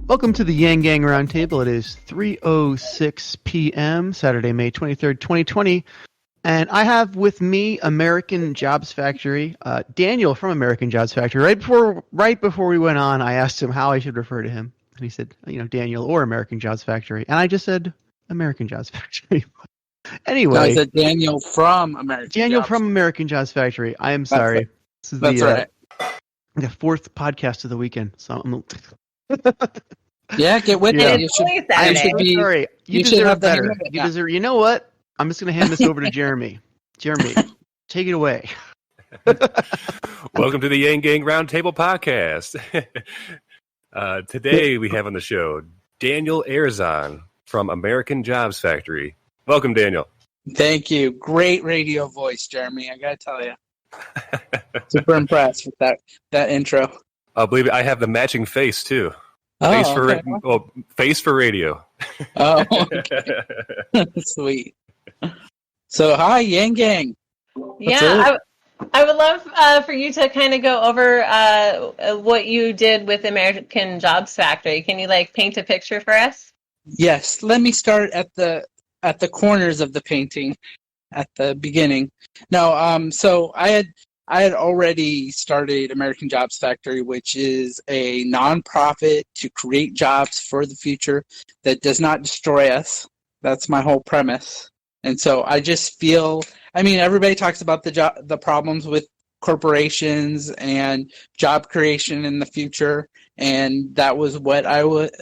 Welcome to the Yang Gang Roundtable. It is 3:06 p.m. Saturday, May 23rd, 2020, and I have with me American Jobs Factory, Daniel from American Jobs Factory. Right before we went on, I asked him how I should refer to him, and he said, Daniel or American Jobs Factory, and I just said American Jobs Factory. Anyway, no, I said Daniel from American. Daniel from American Jobs Factory. I am sorry. That's right. The fourth podcast of the weekend, so I'm. Yeah, get with it. Sorry. You deserve better. You know what? I'm just going to hand this over to Jeremy. Jeremy, take it away. Welcome to the Yang Gang Roundtable podcast. Today we have on the show Daniel Erzan from American Jobs Factory. Welcome, Daniel. Thank you. Great radio voice, Jeremy. I got to tell you. Super impressed with that intro. Believe it, I have the matching face, too. Face for radio. Oh, okay. Sweet. So, hi, Yang Gang. Yeah, I would love for you to kind of go over what you did with American Jobs Factory. Can you paint a picture for us? Yes. Let me start at the corners of the painting at the beginning. No, so I had already started American Jobs Factory, which is a nonprofit to create jobs for the future that does not destroy us. That's my whole premise. And so I just feel, everybody talks about the problems with corporations and job creation in the future, and that was what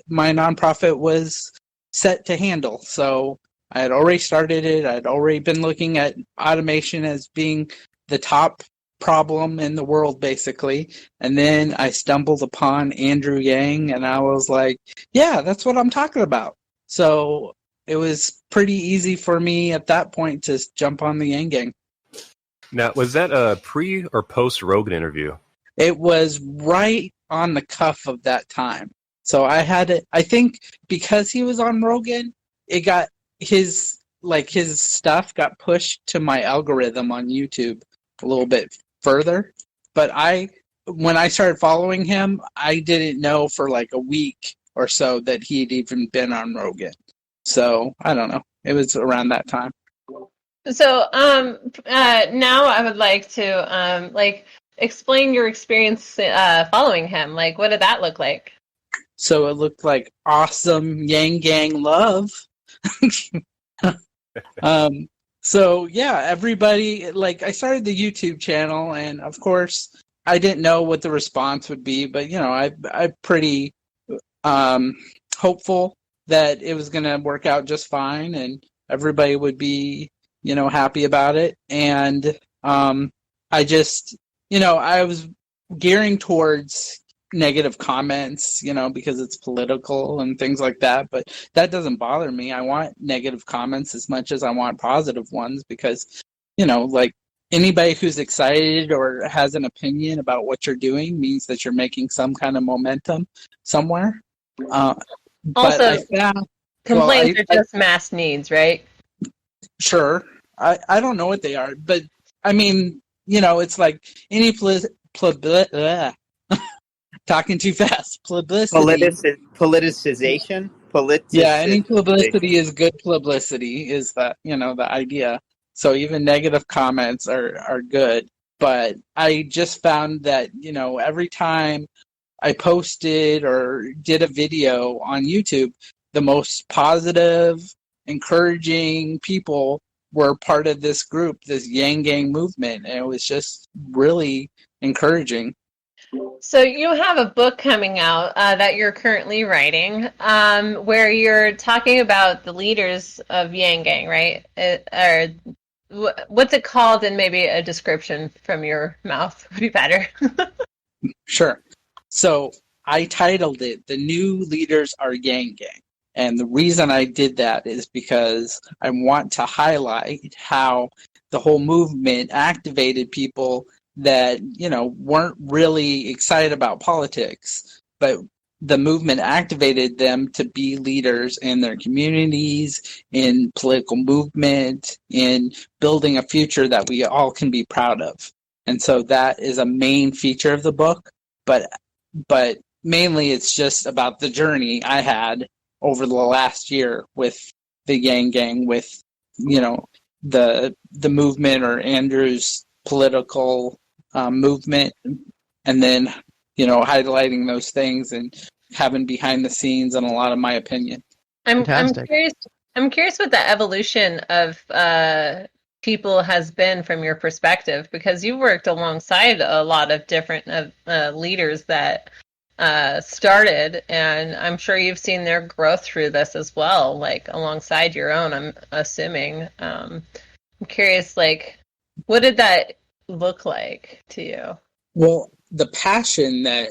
my nonprofit was set to handle. So I had already started it. I'd already been looking at automation as being the top problem in the world, basically. And then I stumbled upon Andrew Yang, and I was like, yeah, that's what I'm talking about. So it was pretty easy for me at that point to jump on the Yang Gang. Now, was that a pre or post Rogan interview? It was right on the cuff of that time. So I had it, I think because he was on Rogan, it got his stuff got pushed to my algorithm on YouTube a little bit further. But when I started following him, I didn't know for a week or so that he'd even been on Rogan. So I don't know. It was around that time. So now I would like to explain your experience following him. What did that look like? So it looked like awesome Yang Gang love. So yeah, everybody, I started the YouTube channel, and of course I didn't know what the response would be, but I'm pretty hopeful that it was going to work out just fine and everybody would be, happy about it. And I just, I was gearing towards negative comments, because it's political and things like that, but that doesn't bother me. I want negative comments as much as I want positive ones, because anybody who's excited or has an opinion about what you're doing means that you're making some kind of momentum somewhere. Also, complaints are just mass needs, right? Sure. I don't know what they are, but it's like any talking too fast. Politicization? Yeah, any publicity is good publicity, is that, the idea. So even negative comments are good. But I just found that, every time I posted or did a video on YouTube, the most positive, encouraging people were part of this group, this Yang Gang movement. And it was just really encouraging. So you have a book coming out that you're currently writing, where you're talking about the leaders of Yang Gang, right? What's it called? And maybe a description from your mouth would be better. Sure. So I titled it, "The New Leaders Are Yang Gang." And the reason I did that is because I want to highlight how the whole movement activated people that, weren't really excited about politics, but the movement activated them to be leaders in their communities, in political movement, in building a future that we all can be proud of. And so that is a main feature of the book. But mainly it's just about the journey I had over the last year with the Yang Gang, with, you know, the movement, or Andrew's political movement, and then, you know, highlighting those things and having behind the scenes and a lot of my opinion. I'm Fantastic. curious. I'm curious what the evolution of people has been from your perspective, because you worked alongside a lot of different leaders that started, and I'm sure you've seen their growth through this as well, like alongside your own, I'm assuming. I'm curious, like, what did that look like to you? Well, the passion that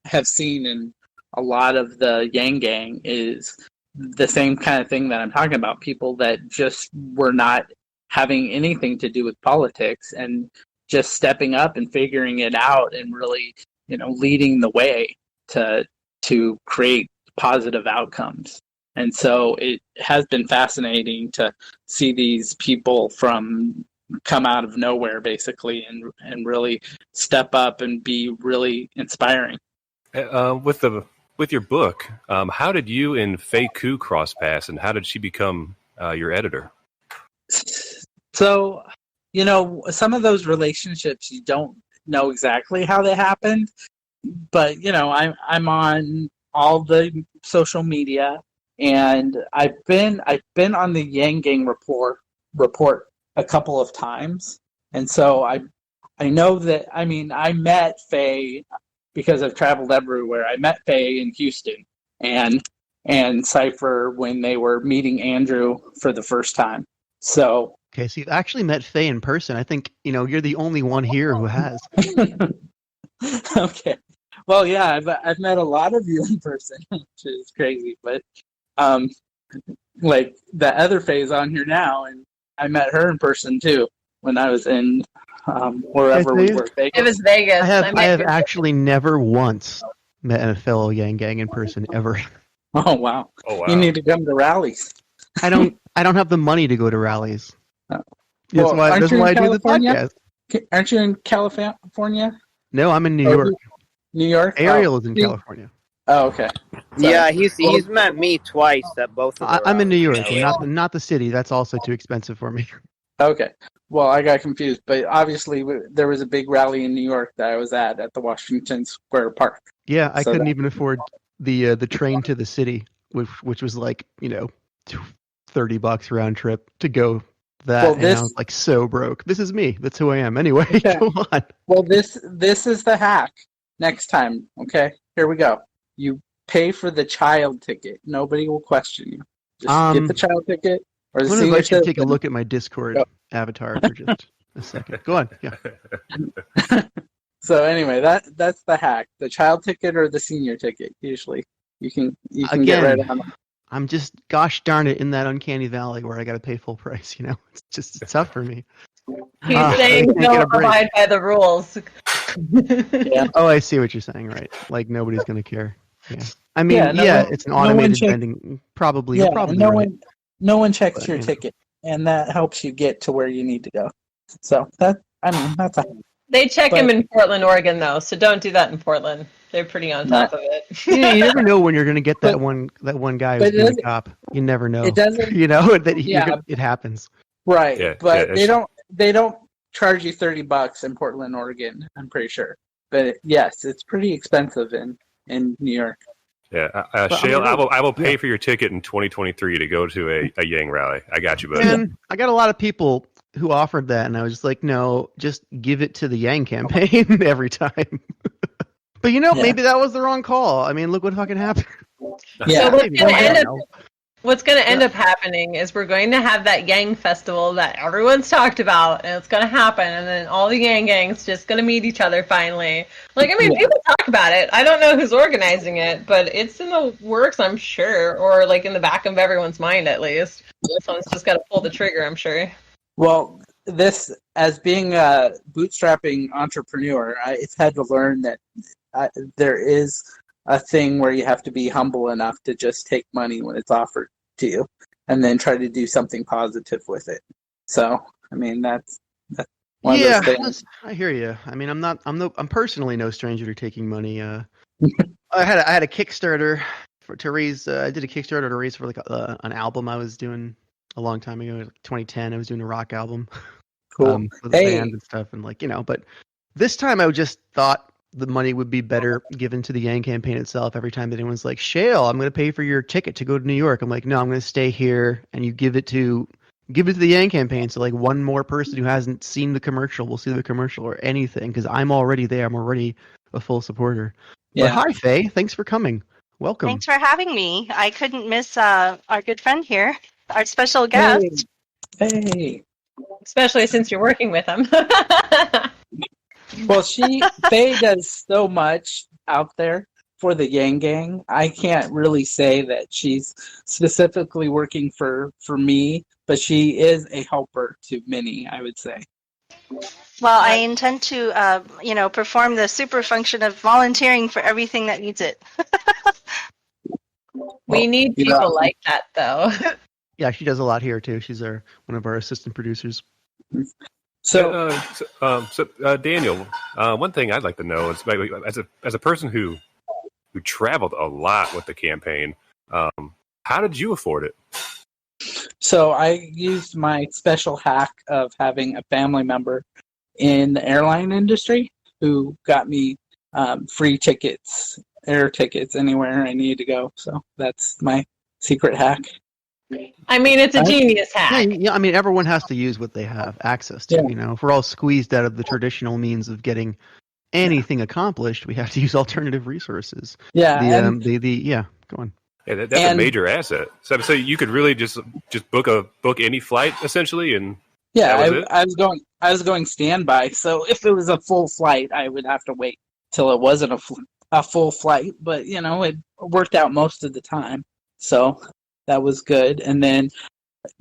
have seen in a lot of the Yang Gang is the same kind of thing that I'm talking about. People that just were not having anything to do with politics and just stepping up and figuring it out and really, you know, leading the way to create positive outcomes. And so it has been fascinating to see these people come out of nowhere, basically, and really step up and be really inspiring. With your book, how did you and Faye Koo cross paths, and how did she become your editor? So, you know, some of those relationships, you don't know exactly how they happened, but, you know, I'm on all the social media, and I've been on the Yang Gang report a couple of times, and so I know that, I mean, I met Faye because I've traveled everywhere. I met Faye in Houston and Cypher when they were meeting Andrew for the first time. So Okay, so you've actually met Faye in person. I think, you know, you're the only one here who has. Okay. Well, yeah, I've met a lot of you in person, which is crazy. But like the other Faye's on here now, and I met her in person too when I was in wherever we were. Vegas. It was Vegas. I have actually never once met a fellow Yang Gang in person ever. Oh wow. Oh wow! You need to come to rallies. I don't have the money to go to rallies. Oh. That's Well, why aren't you I in do the California? podcast. Aren't you in California? No, I'm in New Oh, York. New York? Ariel Oh. is in California. Oh, okay. So, Yeah, he's met me twice at both of the I'm in New rallies. York, and not the city. That's also too expensive for me. okay. Well, I got confused, but obviously there was a big rally in New York that I was at the Washington Square Park. Yeah, I So couldn't that- even afford the train to the city, which was like, you know, $30 round trip to go that. Well, and I was like so broke. This is me. That's who I am. Anyway, Okay. go on. Well, this is the hack. Next time, okay? Here we go. You pay for the child ticket. Nobody will question you. Just get the child ticket or the I'm gonna senior invite you to take a citizen. look at my Discord Go. avatar for just a second. Go on. Yeah. So anyway, that's the hack. The child ticket or the senior ticket. Usually, you can get Again, right on it. I'm just, gosh darn it, in that uncanny valley where I got to pay full price. You know, it's tough for me. He's I saying can't get a don't break. abide by the rules. Yeah. Oh, I see what you're saying. Right, like nobody's gonna care. Yeah, I mean, Yeah, no yeah, one- it's an no one automated check- vending. Probably, Yeah, you're probably no right. one checks But, your yeah. ticket, and that helps you get to where you need to go. So that's a They check But- him in Portland, Oregon, though, so don't do that in Portland. They're pretty on top of it. Yeah, you never know when you're gonna get that But- one guy but who's it being a doesn't- cop. You never know. It doesn't. You know that Yeah. it happens. Right, Yeah, but yeah, they don't charge you $30 in Portland, Oregon. I'm pretty sure, but yes, it's pretty expensive in New York. Yeah, But, Shale, I mean, I will pay yeah. for your ticket in 2023 to go to a Yang rally. I got you, buddy. And I got a lot of people who offered that, and I was just like, no, just give it to the Yang campaign every time. But you know, Yeah. maybe that was the wrong call. I mean, look what fucking happened. Yeah, So what's Maybe, gonna I end don't up know. What's going to end up happening is we're going to have that Yang festival that everyone's talked about, and it's going to happen, and then all the Yang gangs just going to meet each other finally. Like, I mean, Yeah. people talk about it. I don't know who's organizing it, but it's in the works, I'm sure, or like in the back of everyone's mind at least. Someone's just got to pull the trigger, I'm sure. Well, this, as being a bootstrapping entrepreneur, I've had to learn that there is a thing where you have to be humble enough to just take money when it's offered to you, and then try to do something positive with it. So, I mean, that's one of Yeah, those things. I hear you. I mean, I'm personally no stranger to taking money. I had a Kickstarter to raise. I did a Kickstarter to raise for like an album I was doing a long time ago, like 2010. I was doing a rock album, Cool. with a Hey. band and stuff, and like But this time I just thought the money would be better given to the Yang campaign itself. Every time that anyone's like, "Shale, I'm going to pay for your ticket to go to New York," I'm like, "No, I'm going to stay here," and you give it to the Yang campaign. So like one more person who hasn't seen the commercial will see the commercial or anything because I'm already there. I'm already a full supporter. But Yeah. hi, Faye. Thanks for coming. Welcome. Thanks for having me. I couldn't miss our good friend here, our special guest. Hey. Especially since you're working with them. Well, Faye does so much out there for the Yang Gang. I can't really say that she's specifically working for me, but she is a helper to many, I would say. Well, I intend to, perform the super function of volunteering for everything that needs it. We need people like that, though. Yeah, she does a lot here too. She's one of our assistant producers. So, Daniel, one thing I'd like to know is, as a person who traveled a lot with the campaign, how did you afford it? So I used my special hack of having a family member in the airline industry who got me free tickets, air tickets, anywhere I needed to go. So that's my secret hack. I mean, it's a genius hack. Yeah, I mean, everyone has to use what they have access to. Yeah. If we're all squeezed out of the traditional means of getting anything accomplished, we have to use alternative resources. Yeah. Yeah, go on. Yeah, that's a major asset. So you could really just book any flight essentially, and yeah, I was going standby. So if it was a full flight, I would have to wait till it wasn't a full flight. But it worked out most of the time, so that was good. And then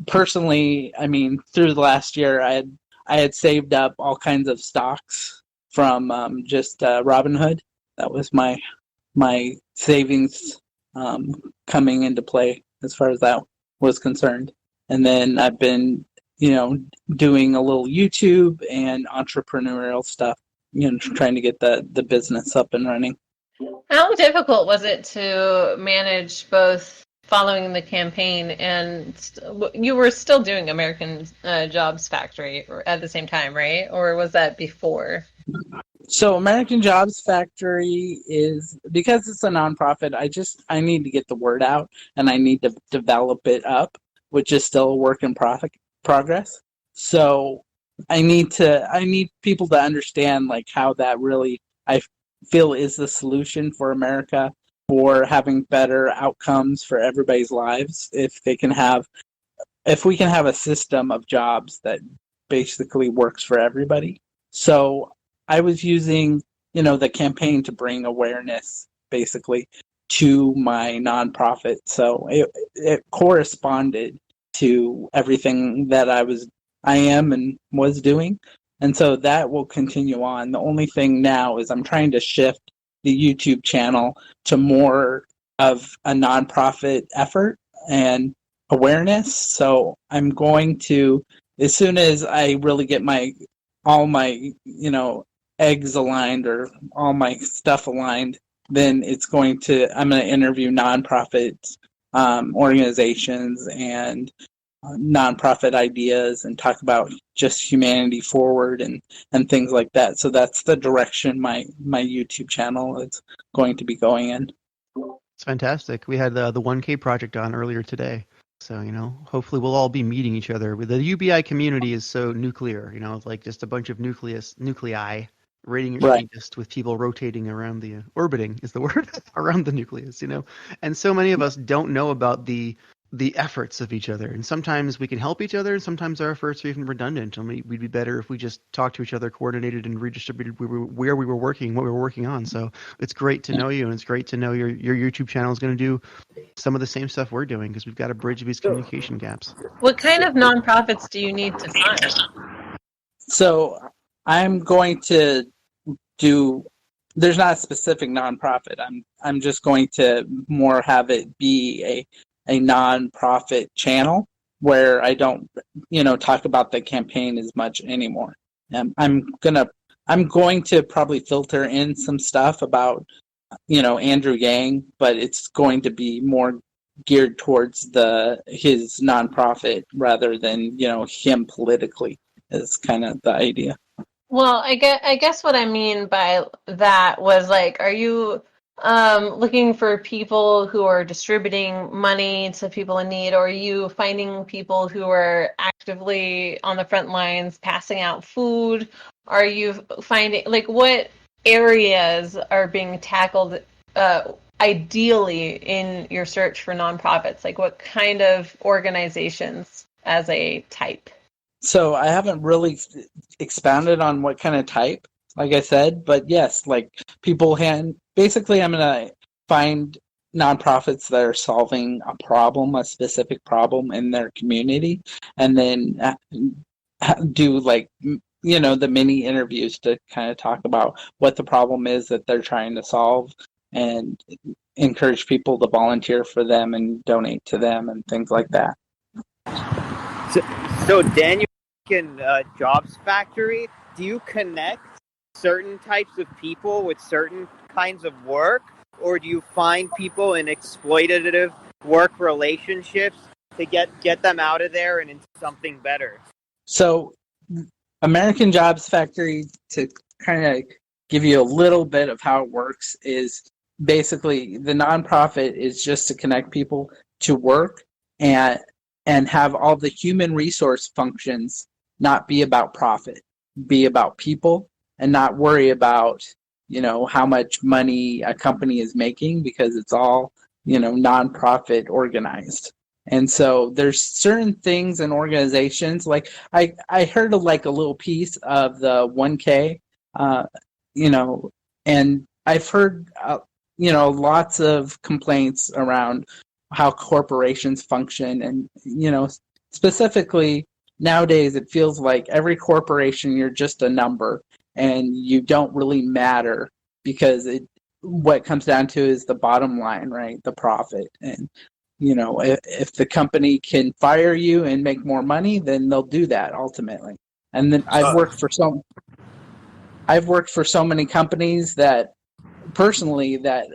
personally, I mean, through the last year, I had saved up all kinds of stocks from just Robinhood. That was my savings coming into play as far as that was concerned. And then I've been, doing a little YouTube and entrepreneurial stuff, trying to get the business up and running. How difficult was it to manage both following the campaign and you were still doing American Jobs Factory at the same time, right? Or was that before? So American Jobs Factory is, because it's a nonprofit, I need to get the word out and I need to develop it up, which is still a work in progress. So I need people to understand like how that really, I feel, is the solution for America for having better outcomes for everybody's lives. If we can have a system of jobs that basically works for everybody. So I was using, the campaign to bring awareness basically to my nonprofit. So it corresponded to everything that I am and was doing. And so that will continue on. The only thing now is I'm trying to shift the YouTube channel to more of a nonprofit effort and awareness. So I'm going to, as soon as I really get all my eggs aligned or all my stuff aligned, then I'm going to interview nonprofit organizations and nonprofit ideas and talk about just humanity forward and things like that. So that's the direction my YouTube channel is going to be going in. It's fantastic. We had the 1K project on earlier today. So, hopefully we'll all be meeting each other. The UBI community is so nuclear, like just a bunch of nuclei rating your feet, just with people rotating around orbiting is the word, around the nucleus, And so many of us don't know about the efforts of each other. And sometimes we can help each other, and sometimes our efforts are even redundant. And we'd be better if we just talked to each other, coordinated, and redistributed where we were working, what we were working on. So it's great to know you, and it's great to know your YouTube channel is going to do some of the same stuff we're doing, because we've got to bridge these communication gaps. What kind of nonprofits do you need to find? So I'm going to there's not a specific nonprofit. I'm just going to more have it be a nonprofit channel where I don't, talk about the campaign as much anymore. I'm going to probably filter in some stuff about Andrew Yang, but it's going to be more geared towards his nonprofit rather than him politically. Is kind of the idea. Well, I guess what I mean by that was like, are you looking for people who are distributing money to people in need, or are you finding people who are actively on the front lines passing out food? Are you finding, like, what areas are being tackled ideally in your search for nonprofits? Like, what kind of organizations as a type? So I haven't really expounded on what kind of type, like I said, but yes, like basically I'm going to find nonprofits that are solving a specific problem in their community, and then do like, the mini interviews to kind of talk about what the problem is that they're trying to solve, and encourage people to volunteer for them and donate to them and things like that. So Daniel, in Jobs Factory, do you connect certain types of people with certain kinds of work, or do you find people in exploitative work relationships to get them out of there and into something better? So American Jobs Factory, to kind of give you a little bit of how it works, is basically the nonprofit is just to connect people to work and have all the human resource functions not be about profit, be about people, and not worry about, how much money a company is making, because it's all, nonprofit organized. And so there's certain things in organizations, like I heard a little piece of the 1K, and I've heard, lots of complaints around how corporations function. And, specifically nowadays, it feels like every corporation, you're just a number and you don't really matter, because what it comes down to is the bottom line, right? The profit. And, if the company can fire you and make more money, then they'll do that ultimately. And then I've worked for so many companies that personally, that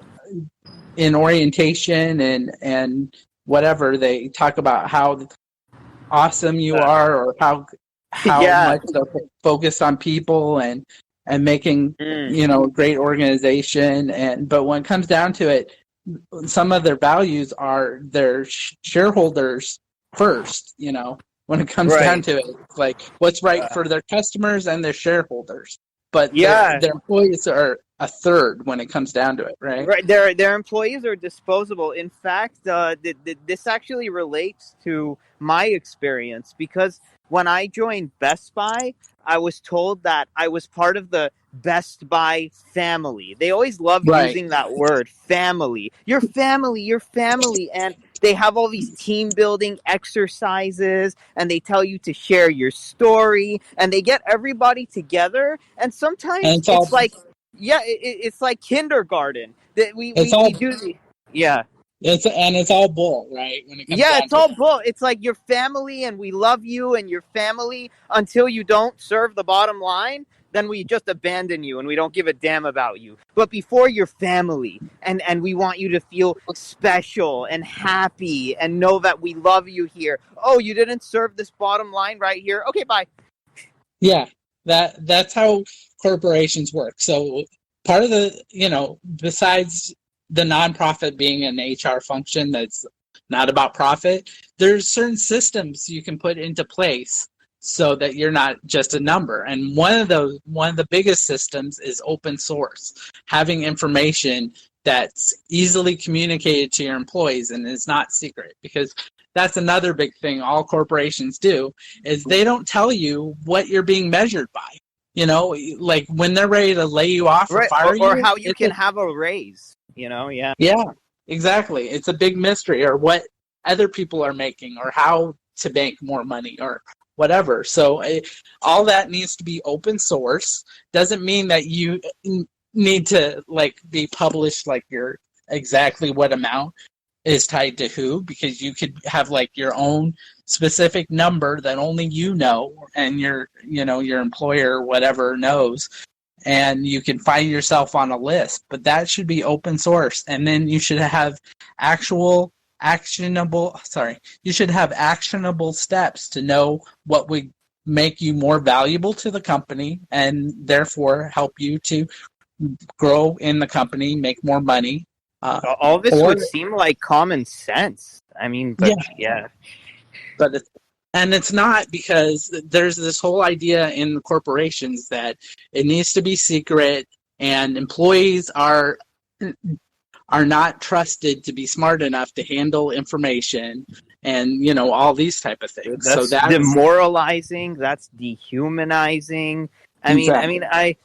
in orientation and whatever, they talk about how awesome you are, or how much they're focused on people and making a great organization. But when it comes down to it, some of their values are their shareholders first. When it comes down to it, like what's right for their customers and their shareholders. But their employees are a third when it comes down to it, right? Right. Their employees are disposable. In fact, this actually relates to my experience, because when I joined Best Buy, I was told that I was part of the Best Buy family. They always love using that word, family. Your family. And they have all these team building exercises, and they tell you to share your story, and they get everybody together. And sometimes it's like, it's like kindergarten. That we do. Yeah. It's all bull, right? When it comes it's all bull. It's like your family, and we love you and your family until you don't serve the bottom line. Then we just abandon you and we don't give a damn about you. But before you're family, and we want you to feel special and happy and know that we love you here. Oh, you didn't serve this bottom line right here? Okay, bye. Yeah, that's how corporations work. So part of the, besides the nonprofit being an HR function that's not about profit, there's certain systems you can put into place so that you're not just a number. And one of the biggest systems is open source, having information that's easily communicated to your employees and is not secret, because that's another big thing all corporations do, is they don't tell you what you're being measured by. Like when they're ready to lay you off or fire you. Or how you can have a raise, Yeah, exactly. It's a big mystery, or what other people are making, or how to make more money, or whatever. So all that needs to be open source. Doesn't mean that you need to be published, like your exactly what amount is tied to who, because you could have your own specific number that only you know, and your employer or whatever knows. and you can find yourself on a list, but that should be open source. And then you should have actionable steps to know what would make you more valuable to the company and therefore help you to grow in the company, make more money. All this would seem like common sense. I mean, but yeah. But it's not, because there's this whole idea in the corporations that it needs to be secret, and employees are not trusted to be smart enough to handle information, and all these type of things. That's demoralizing. That's dehumanizing. I mean, I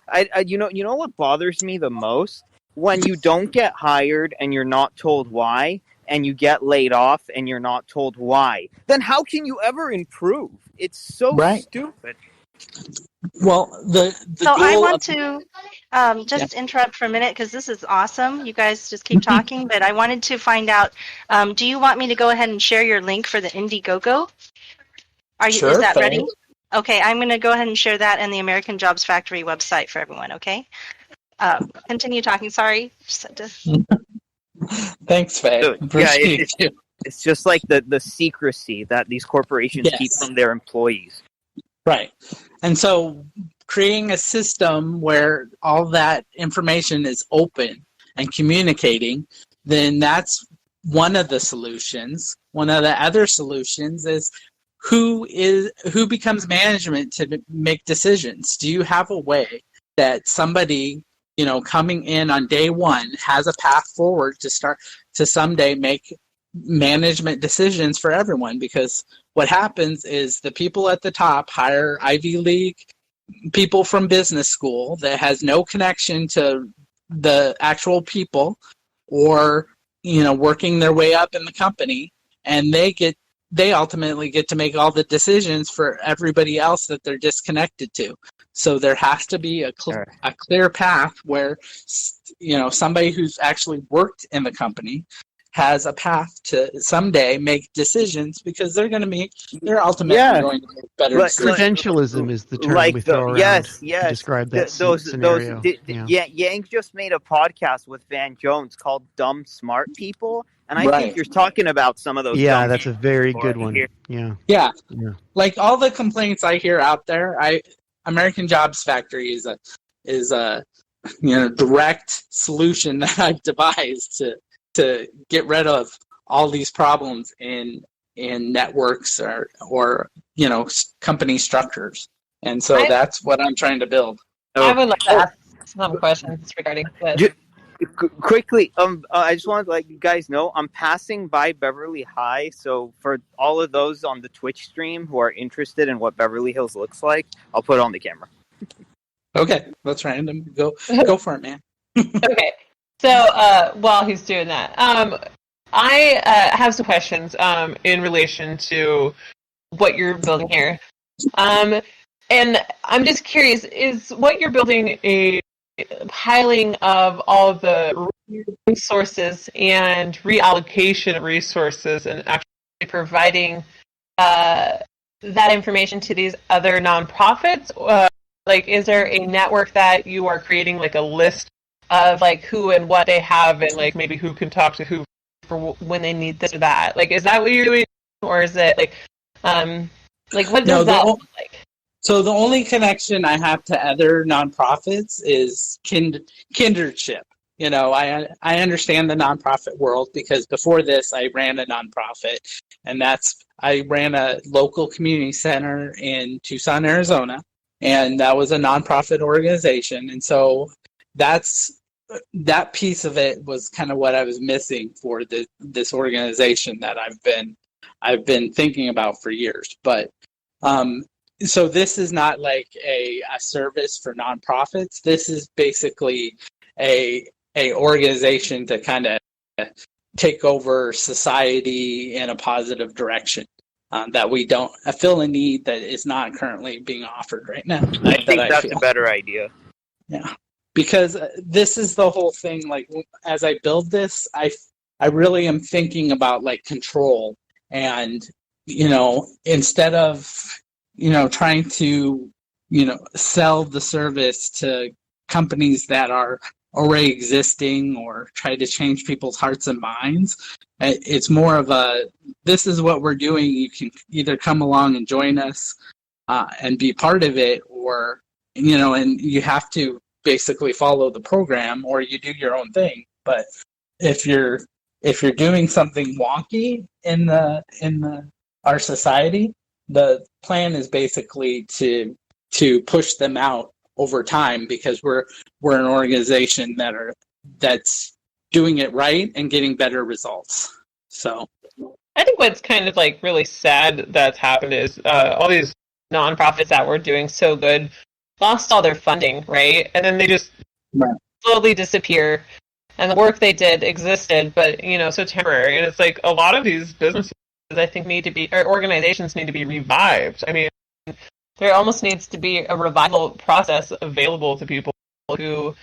you know what bothers me the most? When you don't get hired and you're not told why, and you get laid off and you're not told why, then how can you ever improve? It's so stupid. Well, so I want to just interrupt for a minute, because this is awesome. You guys just keep talking, but I wanted to find out, do you want me to go ahead and share your link for the Indiegogo? Sure, is that ready? Okay, I'm going to go ahead and share that and the American Jobs Factory website for everyone, okay? Continue talking, sorry. Thanks, Faye. Appreciate you. It's just like the secrecy that these corporations keep from their employees. Right. And so creating a system where all that information is open and communicating, then that's one of the solutions. One of the other solutions is who becomes management to make decisions. Do you have a way that somebody, coming in on day one has a path forward to start to someday make management decisions for everyone? Because what happens is the people at the top hire Ivy League people from business school that has no connection to the actual people, or working their way up in the company, and they ultimately get to make all the decisions for everybody else that they're disconnected to. So there has to be a clear path where somebody who's actually worked in the company has a path to someday make decisions, because they're ultimately going to make better decisions. Credentialism is the term we throw around to describe that scenario. Yang just made a podcast with Van Jones called Dumb Smart People, and I think you're talking about some of those. Yeah, that's a very good one. Yeah. Like all the complaints I hear out there, American Jobs Factory is a direct solution that I've devised to get rid of all these problems in networks or company structures. And so that's what I'm trying to build. I would like to ask some questions regarding this. Quickly, I just wanted to let you guys know I'm passing by Beverly High, so for all of those on the Twitch stream who are interested in what Beverly Hills looks like, I'll put it on the camera. Okay, that's random. Go for it, man. Okay. So while he's doing that, I have some questions in relation to what you're building here. And I'm just curious, is what you're building a piling of all of the resources and reallocation of resources and actually providing that information to these other nonprofits? Is there a network that you are creating, like a list of who and what they have, and maybe who can talk to who for when they need this or that? Is that what you're doing, or is it what does that look like? So the only connection I have to other nonprofits is kindredship. I understand the nonprofit world because before this I ran a nonprofit, and I ran a local community center in Tucson, Arizona, and that was a nonprofit organization. And so that piece of it was kind of what I was missing for this organization that I've been thinking about for years. But so this is not like a service for nonprofits. This is basically a organization to kind of take over society in a positive direction that we don't. I feel a need that is not currently being offered right now. I think that's a better idea. Yeah. Because this is the whole thing. As I build this, I really am thinking about control, and instead of trying to sell the service to companies that are already existing or try to change people's hearts and minds. It's more of a, this is what we're doing. You can either come along and join us and be part of it, or, and you have to basically follow the program, or you do your own thing. But if you're doing something wonky in our society, the plan is basically to push them out over time, because we're an organization that's doing it right and getting better results. So I think what's kind of like really sad that's happened is all these nonprofits that were doing so good lost all their funding, right? And then they just slowly disappear. And the work they did existed, but so temporary. And it's like a lot of these businesses, I think, or organizations need to be revived. I mean, there almost needs to be a revival process available to people who,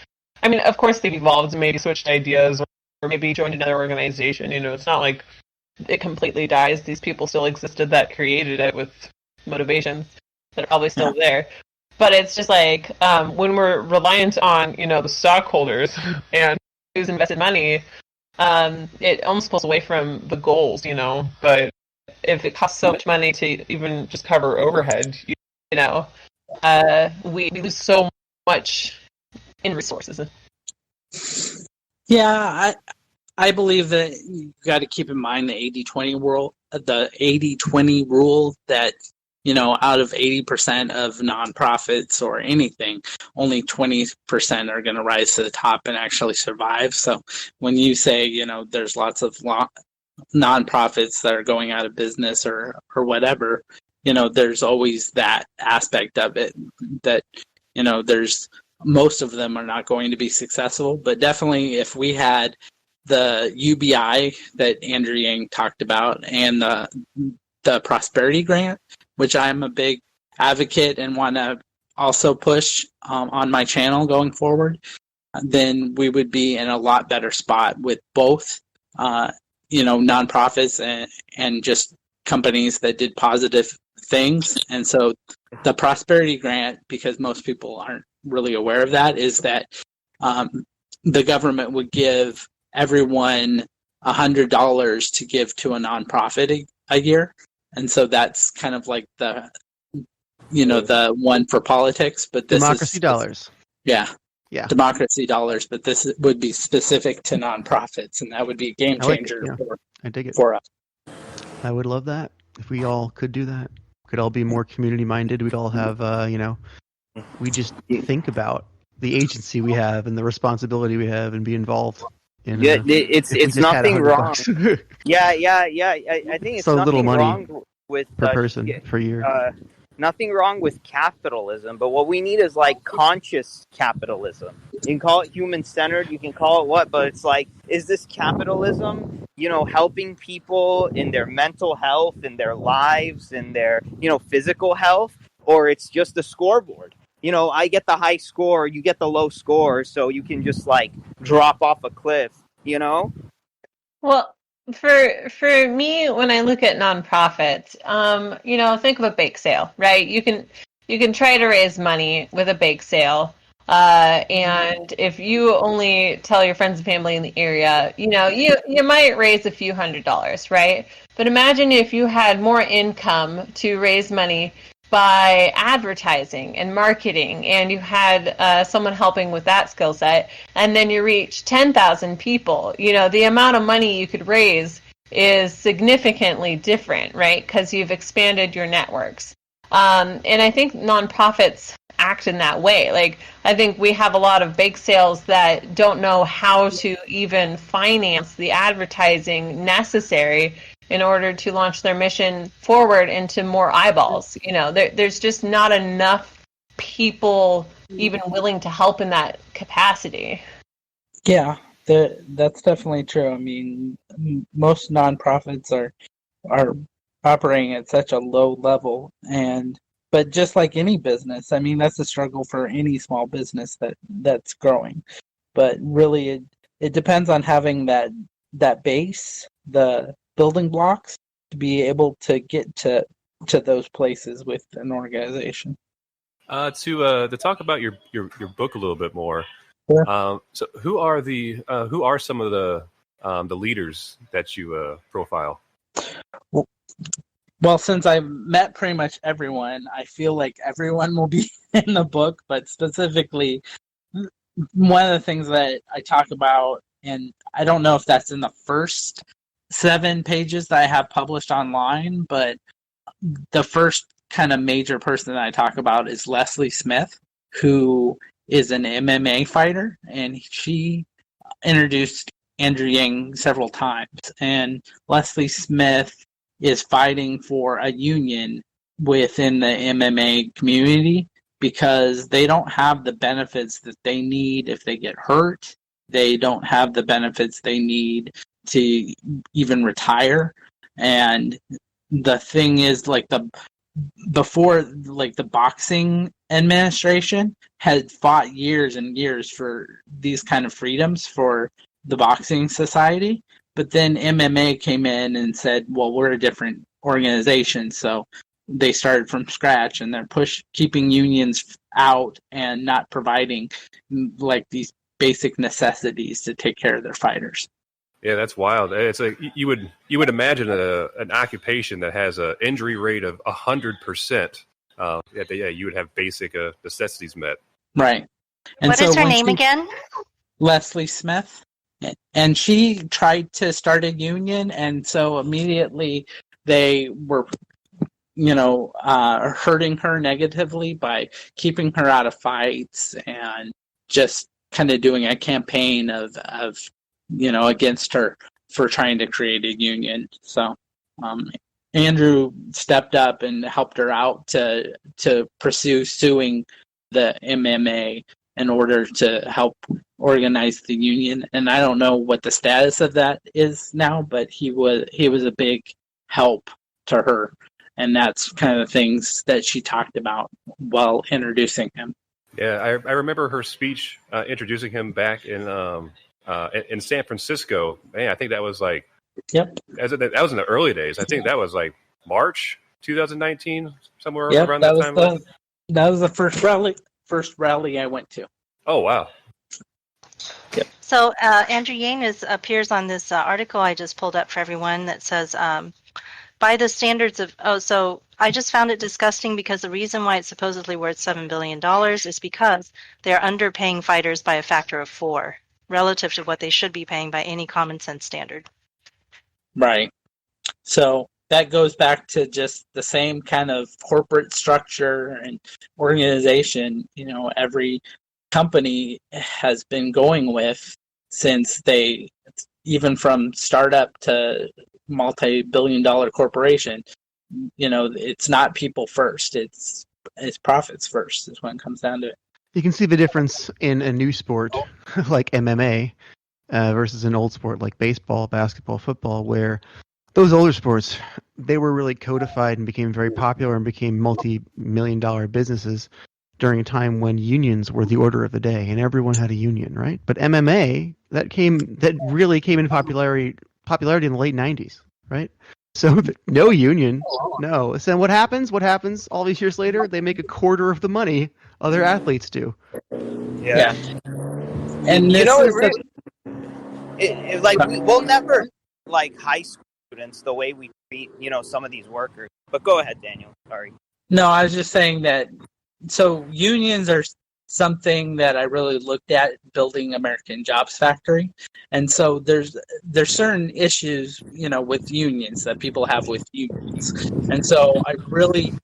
I mean, of course they've evolved and maybe switched ideas or maybe joined another organization. It's not like it completely dies. These people still existed that created it with motivations that are probably still there. But it's just like when we're reliant on, the stockholders and who's invested money, it almost pulls away from the goals, But if it costs so much money to even just cover overhead, we lose so much in resources. Yeah, I believe that you got to keep in mind the 80-20 rule, that out of 80% of nonprofits or anything, only 20% are going to rise to the top and actually survive. So when you say, there's lots of nonprofits that are going out of business or whatever, there's always that aspect of it that, there's most of them are not going to be successful. But definitely if we had the UBI that Andrew Yang talked about and the Prosperity Grant, which I'm a big advocate and want to also push on my channel going forward, then we would be in a lot better spot with both, nonprofits and just companies that did positive things. And so the Prosperity Grant, because most people aren't really aware of that, is that the government would give everyone $100 to give to a nonprofit a year. And so that's kind of like the one for politics, but this Democracy dollars. Yeah. Yeah. Democracy dollars, but this would be specific to nonprofits, and that would be a game changer I dig it. for us. I would love that if we all could do that. Could all be more community minded. We'd all have, we just think about the agency we have and the responsibility we have and be involved. It's nothing wrong. Yeah. I think it's so nothing little money wrong with per person per year. Nothing wrong with capitalism, but what we need is like conscious capitalism. You can call it human-centered, you can call it what, but it's like, is this capitalism, helping people in their mental health, in their lives, in their, physical health, or it's just a scoreboard? I get the high score, you get the low score, so you can just like drop off a cliff, Well, for me, when I look at nonprofits, think of a bake sale, right? You can try to raise money with a bake sale, and if you only tell your friends and family in the area, you might raise a few $100s, right? But imagine if you had more income to raise money by advertising and marketing, and you had someone helping with that skill set, and then you reach 10,000 people, the amount of money you could raise is significantly different, right? Because you've expanded your networks. And I think nonprofits act in that way. Like, I think we have a lot of bake sales that don't know how to even finance the advertising necessary in order to launch their mission forward into more eyeballs. There's just not enough people even willing to help in that capacity. Yeah, that's definitely true. I mean, most nonprofits are operating at such a low level, but just like any business, I mean, that's a struggle for any small business that's growing. But really, it depends on having that base, the building blocks, to be able to get to those places with an organization. To talk about your book a little bit more. Sure. So who are some of the leaders that you profile? Well, since I've met pretty much everyone, I feel like everyone will be in the book, but specifically, one of the things that I talk about, and I don't know if that's in the first 7 pages that I have published online, but the first kind of major person that I talk about is Leslie Smith, who is an MMA fighter, and she introduced Andrew Yang several times. And Leslie Smith is fighting for a union within the MMA community because they don't have the benefits that they need if they get hurt. They don't have the benefits they need to even retire. And the thing is, like, before the boxing administration had fought years and years for these kind of freedoms for the boxing society, but then MMA came in and said, well, we're a different organization, so they started from scratch, and they're keeping unions out and not providing like these basic necessities to take care of their fighters. Yeah, that's wild. It's like you would imagine an occupation that has an injury rate of 100%. Yeah, you would have basic necessities met. Right. And what is her name again? Leslie Smith. And she tried to start a union, and so immediately they were, hurting her negatively by keeping her out of fights and just kind of doing a campaign of against her for trying to create a union. So Andrew stepped up and helped her out to pursue suing the MMA in order to help organize the union. And I don't know what the status of that is now, but he was a big help to her. And that's kind of the things that she talked about while introducing him. Yeah, I remember her speech introducing him back in San Francisco. Man, I think that was like, yep, that was in the early days. I think that was like March 2019, somewhere around that that time. That was the first rally I went to. Oh, wow. Yep. So Andrew Yang appears on this article I just pulled up for everyone that says, by the standards of, so I just found it disgusting because the reason why it's supposedly worth $7 billion is because they're underpaying fighters by a factor of 4 relative to what they should be paying by any common sense standard. Right. So that goes back to just the same kind of corporate structure and organization, every company has been going with since even from startup to multi-billion-dollar corporation. It's not people first, it's profits first is when it comes down to it. You can see the difference in a new sport like MMA versus an old sport like baseball, basketball, football, where those older sports, they were really codified and became very popular and became multi-million-dollar businesses during a time when unions were the order of the day and everyone had a union, right? But MMA, that really came in popularity in the late 90s, right? So no union, no. So what happens? All these years later, they make a quarter of the money other athletes do. Yeah. And we'll never like high school students the way we treat, some of these workers. But go ahead, Daniel. Sorry. No, I was just saying that. So unions are something that I really looked at building American Jobs Factory, and so there's certain issues, with unions that people have with unions, and so I really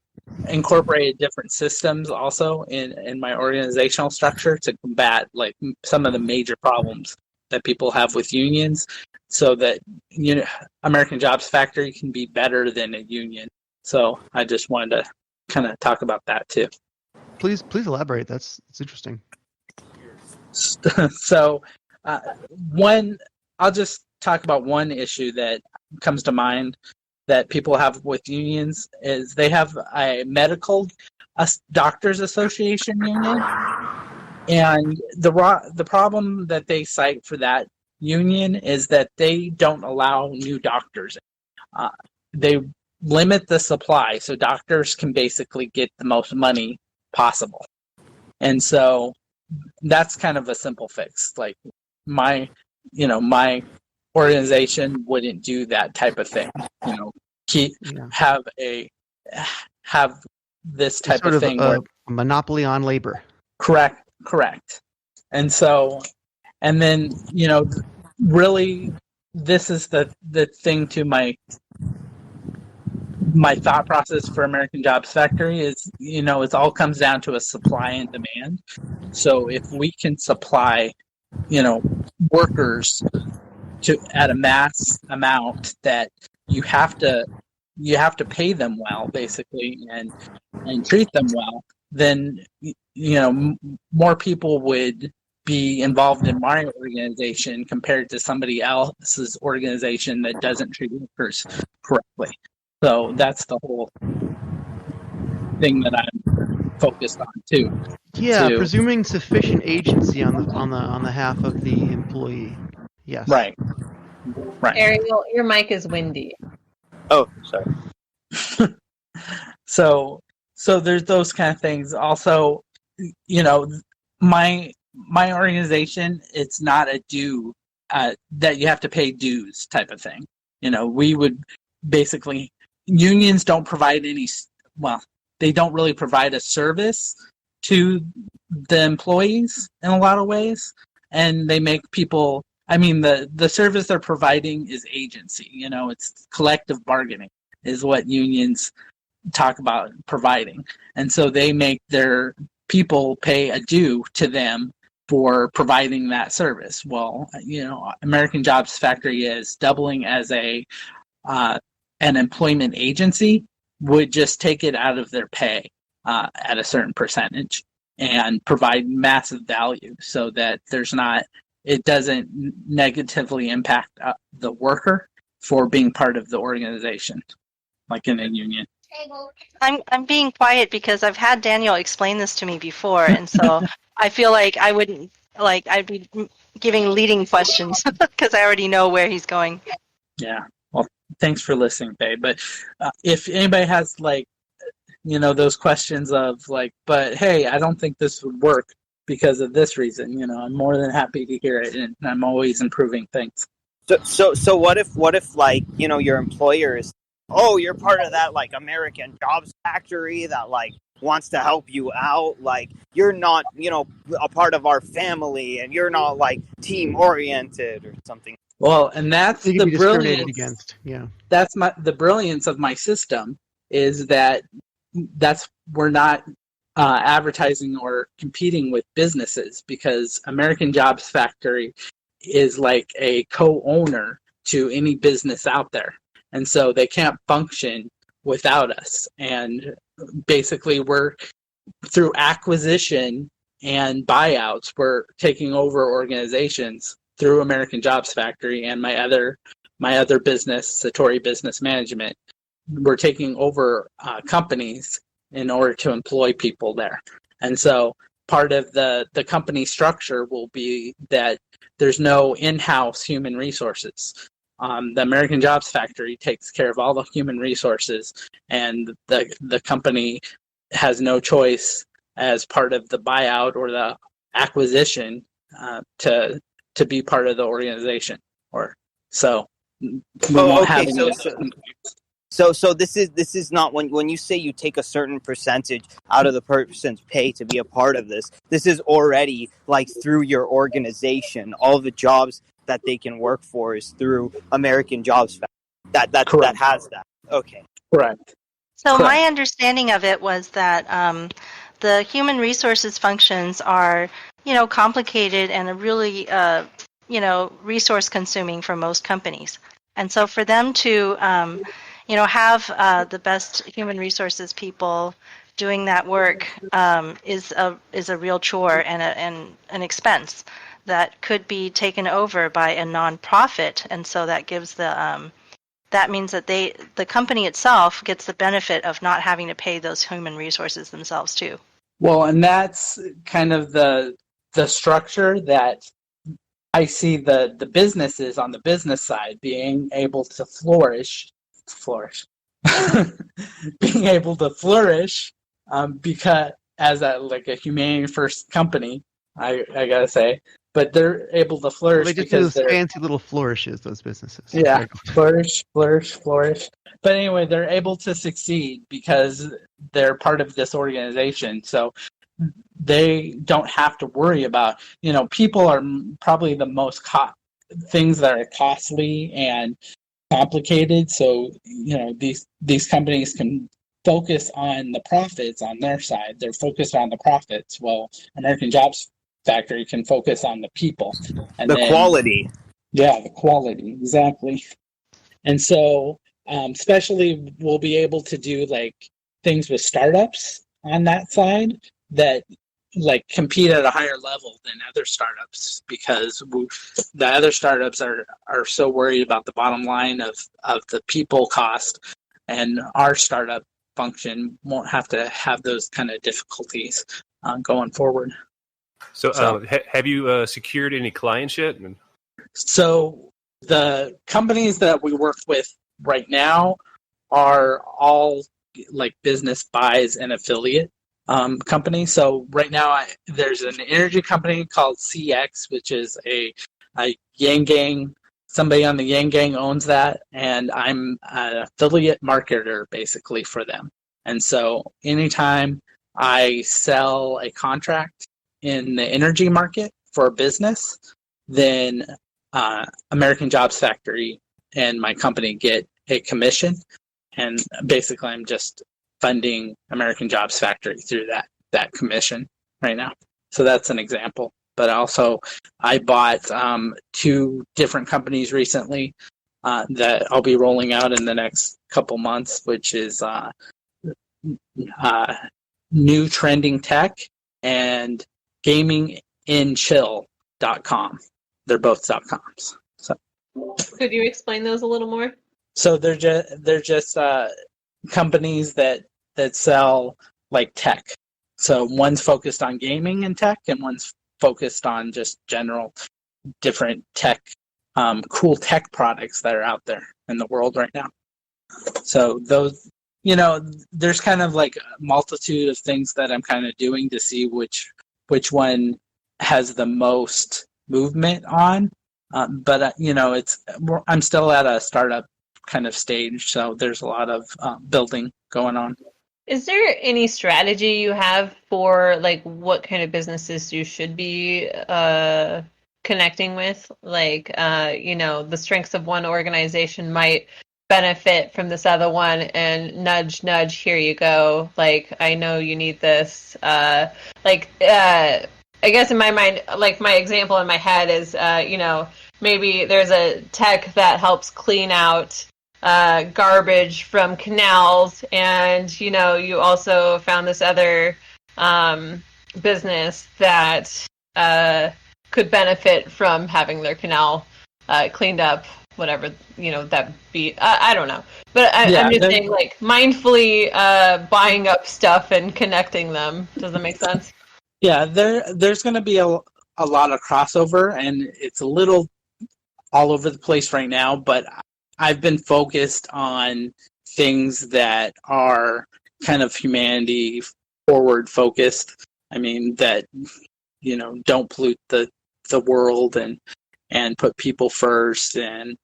incorporated different systems also in my organizational structure to combat like some of the major problems that people have with unions, so that American Jobs Factory can be better than a union. So I just wanted to kind of talk about that too. Please elaborate. It's interesting. So I'll just talk about one issue that comes to mind that people have with unions is they have a doctors association union, and the problem that they cite for that union is that they don't allow new doctors. They limit the supply, so doctors can basically get the most money possible. And so that's kind of a simple fix. Like my organization wouldn't do that type of thing. Have this type sort of thing a where monopoly on labor. correct. And so, and then, really this is the thing to my thought process for American Jobs Factory is, it all comes down to a supply and demand. So if we can supply, workers at a mass amount that you have to pay them well, basically, and treat them well, then, more people would be involved in my organization compared to somebody else's organization that doesn't treat workers correctly. So that's the whole thing that I'm focused on too. Yeah, presuming sufficient agency on the half of the employee. Yes. Right. Ariel, your mic is windy. Oh, sorry. So there's those kind of things. Also, my organization, it's not a due that you have to pay dues type of thing. We would basically, unions don't provide they don't really provide a service to the employees in a lot of ways, and they make people, the service they're providing is agency. It's collective bargaining is what unions talk about providing. And so they make their people pay a due to them for providing that service. Well, American Jobs Factory is doubling as an employment agency, would just take it out of their pay at a certain percentage and provide massive value so that it doesn't negatively impact the worker for being part of the organization, like in a union. I'm being quiet because I've had Daniel explain this to me before, and so I feel like I'd be giving leading questions because I already know where he's going. Yeah. Well, thanks for listening, babe. But if anybody has those questions of but hey, I don't think this would work because of this reason, I'm more than happy to hear it, and I'm always improving things. So what if your employer is, oh, you're part of that American Jobs Factory that wants to help you out, you're not a part of our family and you're not team oriented or something. Well, and that's the brilliance against. Yeah. That's the brilliance of my system is that we're not advertising or competing with businesses, because American Jobs Factory is like a co-owner to any business out there. And so they can't function without us. And basically we're, through acquisition and buyouts, we're taking over organizations through American Jobs Factory and my other business, Satori Business Management. We're taking over companies in order to employ people there. And so part of the company structure will be that there's no in-house human resources. The American Jobs Factory takes care of all the human resources, and the company has no choice as part of the buyout or the acquisition to be part of the organization. So this is not when you say you take a certain percentage out of the person's pay to be a part of this. This is already through your organization. All the jobs that they can work for is through American Jobs Factory. That has that. Okay. Correct. So my understanding of it was that the human resources functions are, complicated and really, resource consuming for most companies. And so for them to, have the best human resources people doing that work is a real chore and an expense that could be taken over by a nonprofit. And so that gives that means that the company itself gets the benefit of not having to pay those human resources themselves too. Well, and that's kind of the structure that I see the businesses on the business side being able to flourish, being able to flourish because as a humanity first company. I gotta say, but they're able to flourish They just do because those they're fancy little flourishes, those businesses. yeah, Sorry, go on. flourish, flourish, flourish. But anyway, they're able to succeed because they're part of this organization. So they don't have to worry about, people are probably the most things that are costly and complicated. So, these companies can focus on the profits on their side. They're focused on the profits. Well, American Jobs Factory can focus on the people. And The then, quality. yeah, the quality, exactly. And so, especially we'll be able to do like things with startups on that side that like compete at a higher level than other startups because the other startups are so worried about the bottom line of the people cost, and our startup function won't have to have those kind of difficulties going forward. So, have you secured any clients yet? So the companies that we work with right now are all like business buys and affiliate companies. So right now there's an energy company called CX, which is a Yang Gang. Somebody on the Yang Gang owns that, and I'm an affiliate marketer basically for them. And so anytime I sell a contract in the energy market for a business, then American Jobs Factory and my company get a commission, and basically I'm just funding American Jobs Factory through that commission right now. So that's an example. But also I bought 2 different companies recently that I'll be rolling out in the next couple months, which is New Trending Tech and GamingInChill.com. They're both .coms. So Could you explain those a little more? So they're just companies that sell like tech. So one's focused on gaming and tech, and one's focused on just general different tech, cool tech products that are out there in the world right now. So those, there's kind of like a multitude of things that I'm kind of doing to see which one has the most movement on. But I'm still at a startup kind of stage, so there's a lot of building going on. Is there any strategy you have for like what kind of businesses you should be connecting with? Like, the strengths of one organization might benefit from this other one, and nudge, nudge, here you go. Like, I know you need this. I guess in my mind, like my example in my head is, maybe there's a tech that helps clean out garbage from canals, and you also found this other business that could benefit from having their canal cleaned up, whatever that be. I don't know, but I'm just saying, like, mindfully buying up stuff and connecting them. Does that make sense? Yeah, there's going to be a lot of crossover, and it's a little all over the place right now, but I've been focused on things that are kind of humanity forward focused. I mean, that, don't pollute the world and put people first, and,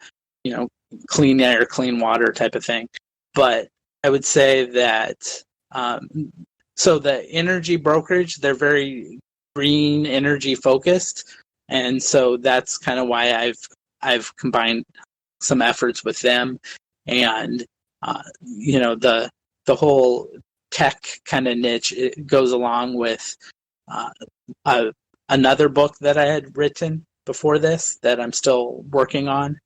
clean air, clean water type of thing. But I would say that, so the energy brokerage, they're very green energy focused. And so that's kind of why I've combined some efforts with them, and the whole tech kind of niche, it goes along with another book that I had written before this that I'm still working on.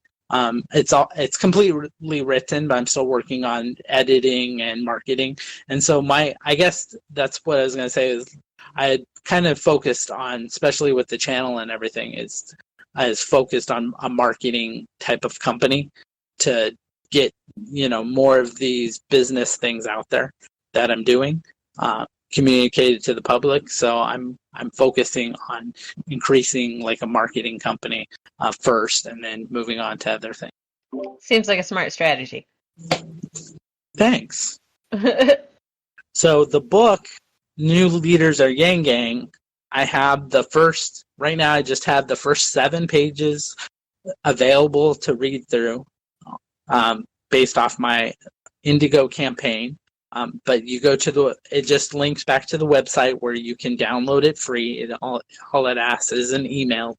It's completely written, but I'm still working on editing and marketing. And so I guess that's what I was going to say is I had kind of focused on, especially with the channel and everything, is focused on a marketing type of company to get more of these business things out there that I'm doing, communicated to the public. So I'm focusing on increasing like a marketing company first, and then moving on to other things. Seems like a smart strategy. Thanks. So the book, new leaders are Yang Gang, I have right now I just have the first 7 pages available to read through, based off my Indigo campaign. But you go to it just links back to the website where you can download it free. All it asks is an email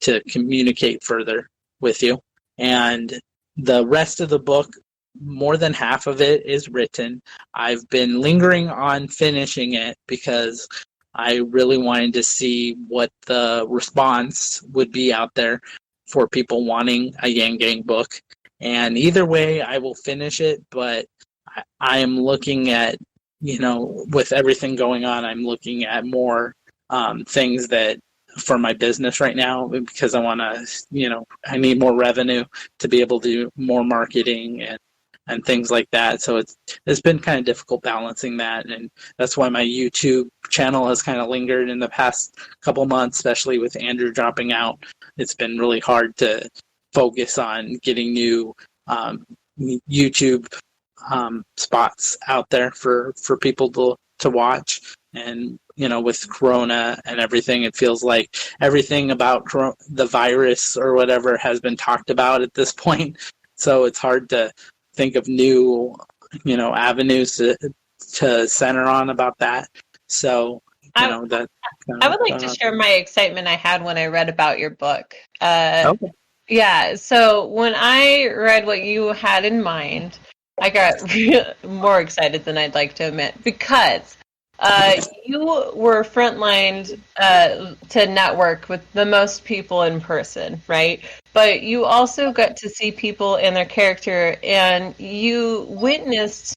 to communicate further with you. And the rest of the book, more than half of it is written. I've been lingering on finishing it because I really wanted to see what the response would be out there for people wanting a Yang Gang book. And either way, I will finish it, but I am looking at, with everything going on, I'm looking at more things that for my business right now, because I want to, I need more revenue to be able to do more marketing and things like that. So it's been kind of difficult balancing that. And that's why my YouTube channel has kind of lingered in the past couple months, especially with Andrew dropping out. It's been really hard to focus on getting new YouTube spots out there for people to watch. And with Corona and everything, it feels like everything about the virus or whatever has been talked about at this point. So it's hard to think of new avenues to center on about that. So I would like to share my excitement I had when I read about your book. Okay. Yeah, so when I read what you had in mind, I got more excited than I'd like to admit, because you were frontlined to network with the most people in person, right? But you also got to see people and their character, and you witnessed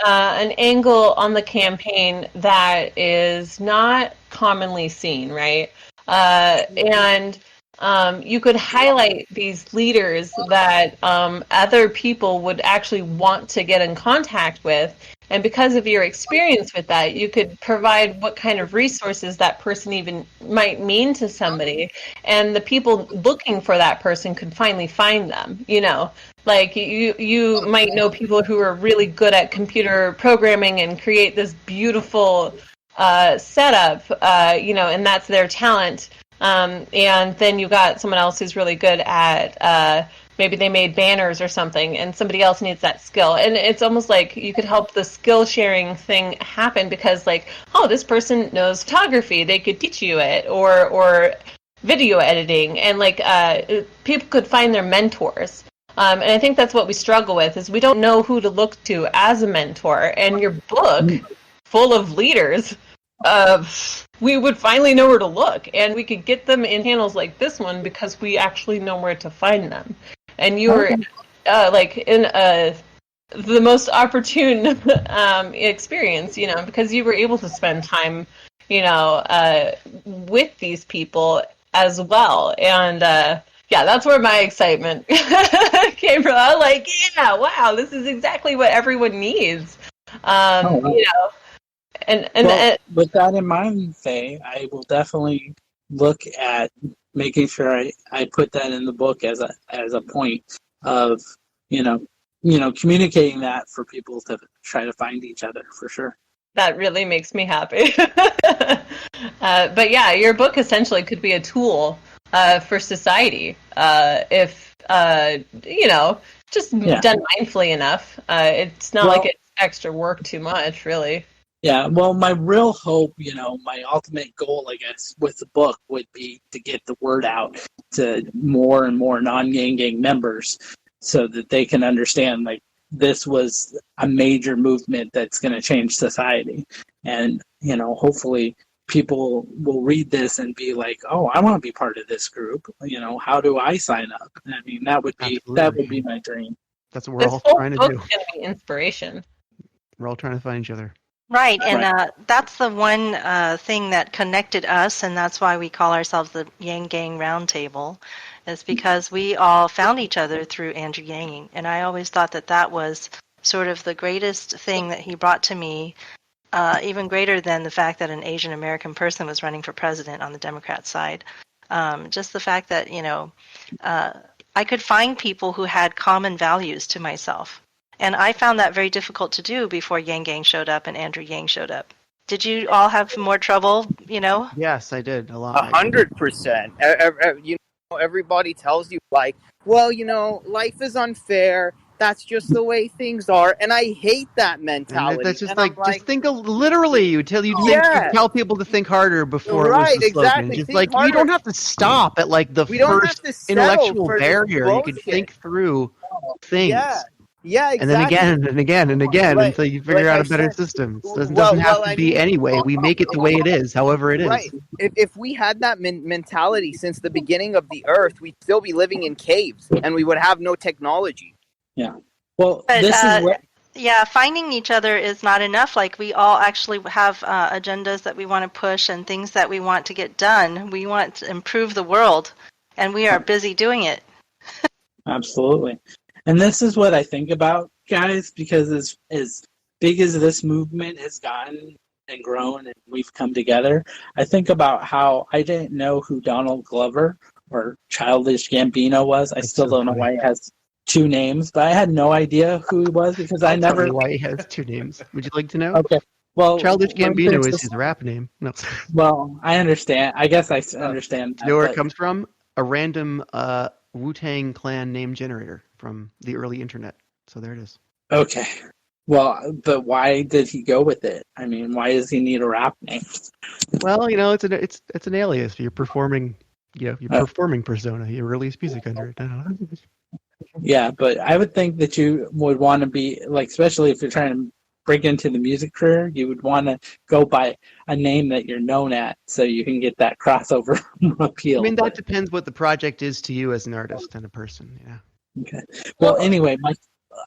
an angle on the campaign that is not commonly seen, right? And you could highlight these leaders that other people would actually want to get in contact with. And because of your experience with that, you could provide what kind of resources that person even might mean to somebody. And the people looking for that person could finally find them, Like you might know people who are really good at computer programming and create this beautiful setup, and that's their talent. And then you got someone else who's really good at maybe they made banners or something, and somebody else needs that skill. And it's almost like you could help the skill sharing thing happen, because this person knows photography, they could teach you it, or video editing, and people could find their mentors. And I think that's what we struggle with, is we don't know who to look to as a mentor. And your book, full of leaders, we would finally know where to look, and we could get them in channels like this one because we actually know where to find them. And you were in the most opportune experience, because you were able to spend time, with these people as well. And that's where my excitement came from. I was like, yeah, wow, this is exactly what everyone needs. And with that in mind, Faye, I will definitely look at making sure I put that in the book as a point of communicating that for people to try to find each other, for sure. That really makes me happy. But yeah, your book essentially could be a tool for society if just done mindfully enough. It's not like it's extra work too much, really. Yeah, well, my real hope, my ultimate goal, I guess, with the book would be to get the word out to more and more non-Yang Gang members so that they can understand, this was a major movement that's going to change society. And, hopefully people will read this and be like, oh, I want to be part of this group. How do I sign up? I mean, that would be my dream. That's what we're all trying to do. This book's going to be inspiration. We're all trying to find each other. Right, and that's the one thing that connected us, and that's why we call ourselves the Yang Gang Roundtable, is because we all found each other through Andrew Yang. And I always thought that was sort of the greatest thing that he brought to me, even greater than the fact that an Asian American person was running for president on the Democrat side. Just the fact that, I could find people who had common values to myself. And I found that very difficult to do before Yang Gang showed up and Andrew Yang showed up. Did you all have more trouble, Yes, I did a lot. 100%. You know, everybody tells you like, well, you know, life is unfair. That's just the way things are, and I hate that And mentality. that's just And I'm like, just think literally. You Yeah. tell people to think harder before it was Right, the slogan. exactly. Just Think like, we harder. don't have to stop at like the We don't have first to settle intellectual for this barrier. You can bullshit. think through things. Yeah, And then exactly. again and again and again Like- until you figure like out I a better said, system. It doesn't well, have to I be mean- anyway. We make it the way it is, however it is. Right. If we had that mentality since the beginning of the Earth, we'd still be living in caves, and we would have no technology. Well, But, this is what Yeah, finding each other is not enough. Like, we all actually have agendas that we want to push and things that we want to get done. We want to improve the world, and we are busy doing it. absolutely. And this is what I think about, guys, because as big as this movement has gotten and grown and we've come together, I think about how I didn't know who Donald Glover or Childish Gambino was. I That's still so don't know funny. why he has two names, but I had no idea who he was because I I'll tell never. you why he has two names. Would you like to know? Okay. Well, Childish let me Gambino finish is this. his rap name. No. Well, I understand. I guess I understand. You know where that, it comes from? A random Wu-Tang Clan name generator from the early internet. So there it is. but- okay. Well, but why did he go with it? I mean, why does he need a rap name? Well, you know, it's an alias. You're performing, your performing persona. You release music under it. I don't know. Yeah, but I would think that you would want to be like, especially if you're trying to break into the music career, you would want to go by a name that you're known at, so you can get that crossover appeal. I mean, that depends what the project is to you as an artist and a person. Yeah. Okay. Well, anyway,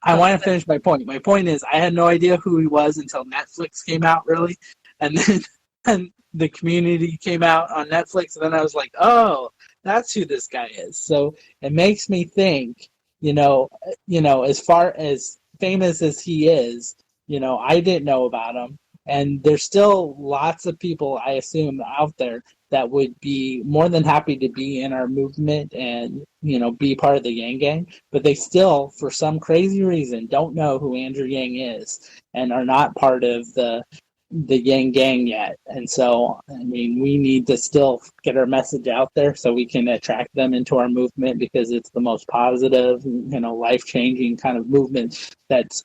I want to finish my point. My point is, I had no idea who he was until Netflix came out, really, and then and the Community came out on Netflix, and then I was like, oh, that's who this guy is. So it makes me think, as far as famous as he is, I didn't know about him, and there's still lots of people, I assume, out there that would be more than happy to be in our movement and, be part of the Yang Gang, but they still, for some crazy reason, don't know who Andrew Yang is and are not part of the Yang Gang yet. And so, I mean, we need to still get our message out there so we can attract them into our movement, because it's the most positive, life-changing kind of movement that's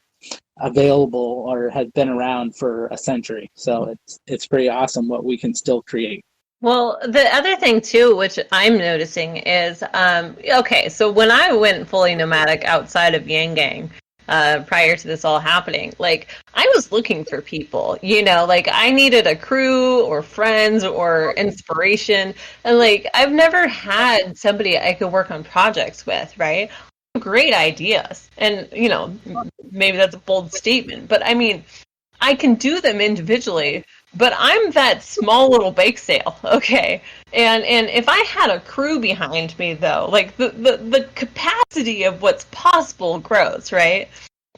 available or has been around for a century. So it's pretty awesome what we can still create. Well, the other thing too, which I'm noticing is, okay, so when I went fully nomadic outside of Yang Gang, prior to this all happening, like, I was looking for people, like, I needed a crew or friends or inspiration, and like, I've never had somebody I could work on projects with, right? Great ideas, and maybe that's a bold statement, but I mean, I can do them individually, but I'm that small little bake sale, okay? And if I had a crew behind me, though, like, the capacity of what's possible grows, right?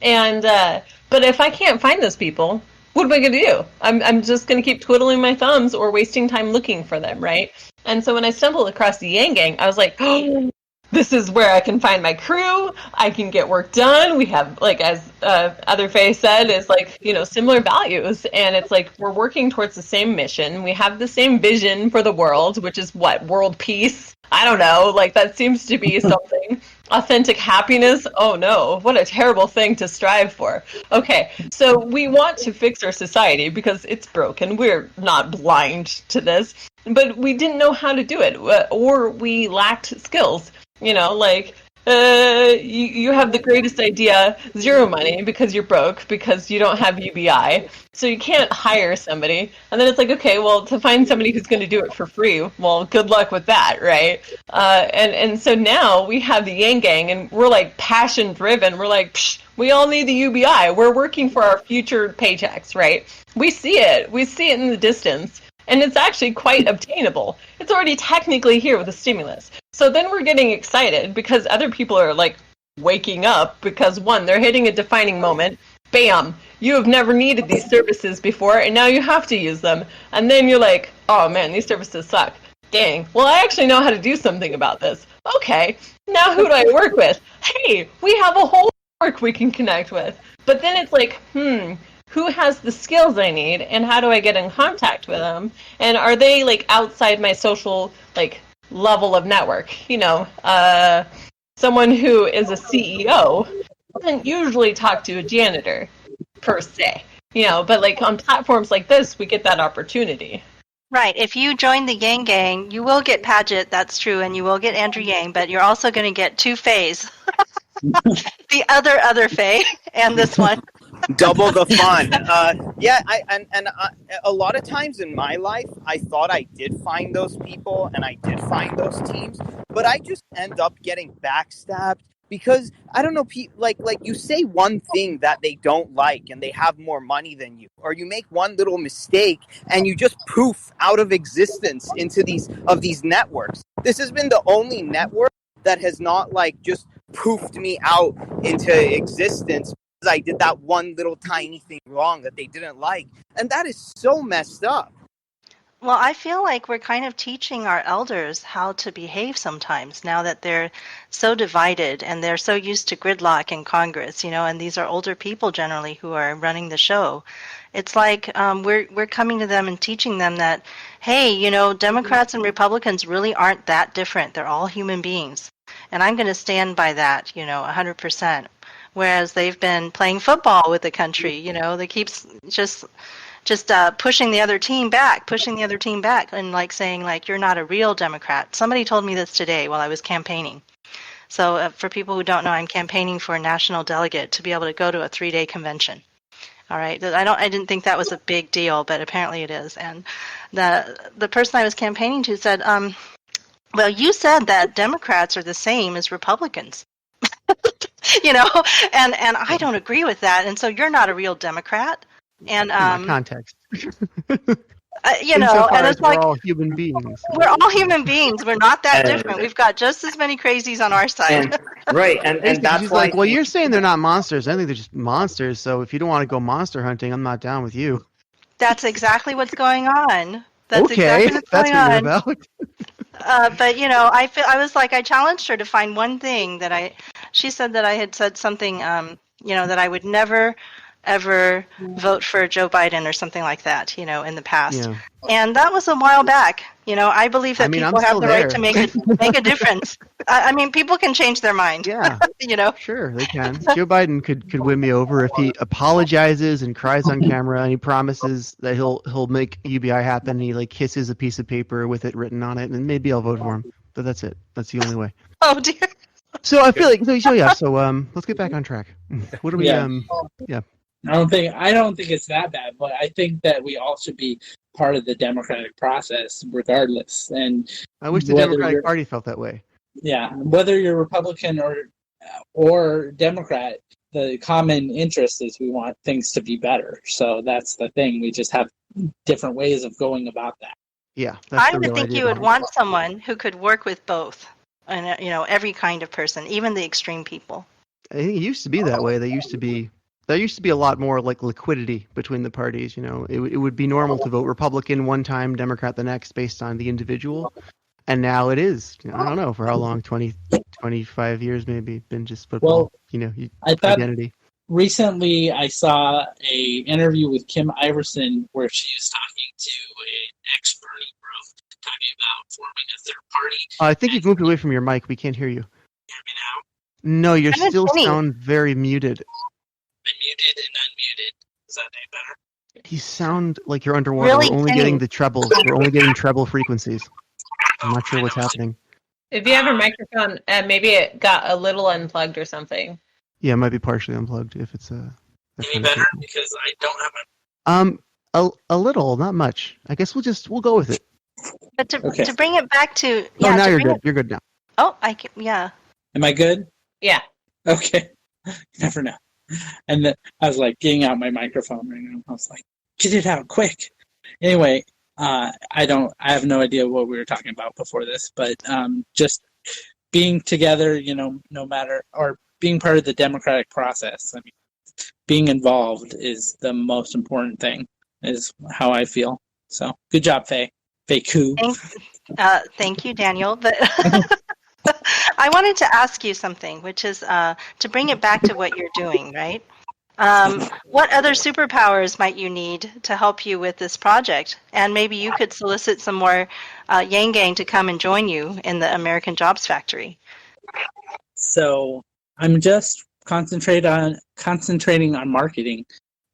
And but if I can't find those people, what am I going to do? I'm just going to keep twiddling my thumbs or wasting time looking for them, right? And so when I stumbled across the Yang Gang, I was like, oh, this is where I can find my crew. I can get work done. We have, like, as Other Faye said, is like, similar values. And it's like, we're working towards the same mission. We have the same vision for the world, which is what? World peace? I don't know. Like, that seems to be something. Authentic happiness? Oh no, what a terrible thing to strive for. Okay, so we want to fix our society because it's broken. We're not blind to this. But we didn't know how to do it, or we lacked skills. You have the greatest idea, zero money because you're broke, because you don't have UBI, so you can't hire somebody. And then it's like, okay, well, to find somebody who's going to do it for free, well, good luck with that, right? And so now we have the Yang Gang, and we're like passion driven. We're like, psh, we all need the UBI. We're working for our future paychecks, right? We see it in the distance. And it's actually quite obtainable. It's already technically here with the stimulus. So then we're getting excited because other people are like waking up because, one, they're hitting a defining moment. Bam! You have never needed these services before, and now you have to use them. And then you're like, oh man, these services suck. Dang. Well, I actually know how to do something about this. Okay. Now who do I work with? Hey, we have a whole network we can connect with. But then it's like, who has the skills I need, and how do I get in contact with them? And are they like outside my social like level of network? Someone who is a CEO doesn't usually talk to a janitor per se, but like on platforms like this, we get that opportunity. Right. If you join the Yang Gang, you will get Paget, that's true, and you will get Andrew Yang, but you're also going to get two Fays. The other Faye and this one. Double the fun. A lot of times in my life, I thought I did find those people and I did find those teams, but I just end up getting backstabbed because I don't know, like you say one thing that they don't like and they have more money than you, or you make one little mistake and you just poof out of existence into these networks. This has been the only network that has not like just poofed me out into existence because I did that one little tiny thing wrong that they didn't like, and that is so messed up. Well, I feel like we're kind of teaching our elders how to behave sometimes now that they're so divided and they're so used to gridlock in Congress, and these are older people generally who are running the show. It's like we're coming to them and teaching them that, hey, Democrats and Republicans really aren't that different. They're all human beings. And I'm going to stand by that, 100%. Whereas they've been playing football with the country, they keep just pushing the other team back, and like saying like, you're not a real Democrat. Somebody told me this today while I was campaigning. So for people who don't know, I'm campaigning for a national delegate to be able to go to a 3-day convention. All right. I didn't think that was a big deal, but apparently it is. And the person I was campaigning to said, well, you said that Democrats are the same as Republicans. And I don't agree with that. And so you're not a real Democrat. And context. and it's like we're all human beings. We're all human beings. We're not that different. We've got just as many crazies on our side. And that's why. Like, well, you're saying they're not monsters. I think they're just monsters. So if you don't want to go monster hunting, I'm not down with you. That's exactly what's going on. That's okay, exactly what's that's going what on. you're about. But I was like, I challenged her to find one thing that she said that I had said something, that I would never, ever vote for Joe Biden or something like that, in the past. Yeah. And that was a while back. I believe that people have the right to make a difference. I mean, people can change their mind. Yeah. Sure, they can. Joe Biden could win me over if he apologizes and cries on camera and he promises that he'll make UBI happen. And he like kisses a piece of paper with it written on it, and maybe I'll vote for him. But that's it. That's the only way. Oh dear. So I feel like so let's get back on track. What do we I don't think it's that bad, but I think that we all should be part of the democratic process regardless. And I wish the Democratic Party felt that way. Yeah, whether you're Republican or Democrat, the common interest is we want things to be better. So that's the thing. We just have different ways of going about that. Yeah. I would think you would want someone who could work with both, and every kind of person, even the extreme people. I think it used to be that way. There used to be a lot more like liquidity between the parties. It would be normal to vote Republican one time, Democrat the next, based on the individual. And now it is. I don't know for how long, 20, 25 years maybe, been just football. I thought identity. Recently I saw a interview with Kim Iverson where she was talking to an ex-party group, talking about forming a third party. I think you've moved away from your mic. We can't hear you. Hear me now? No, you still sound very muted. Been muted and unmuted. Is that any better? You sound like you're underwater. Really We're only getting the trebles. We're only getting treble frequencies. I'm not sure what's happening. If you have your microphone, maybe it got a little unplugged or something. Yeah, it might be partially unplugged if it's Any better? Because I don't have a little, not much. I guess we'll go with it. But to bring it back to now you're good. You're good now. Oh, Am I good? Yeah. Okay. You never know. And then I was like getting out my microphone right now. I was like, get it out quick. Anyway, I have no idea what we were talking about before this, but just being together, no matter, or being part of the democratic process. I mean, being involved is the most important thing, is how I feel. So good job, Faye. Faye Koo. Thank you, Daniel. But I wanted to ask you something, which is to bring it back to what you're doing, right? What other superpowers might you need to help you with this project? And maybe you could solicit some more Yang Gang to come and join you in the American Jobs Factory. So I'm just concentrating on marketing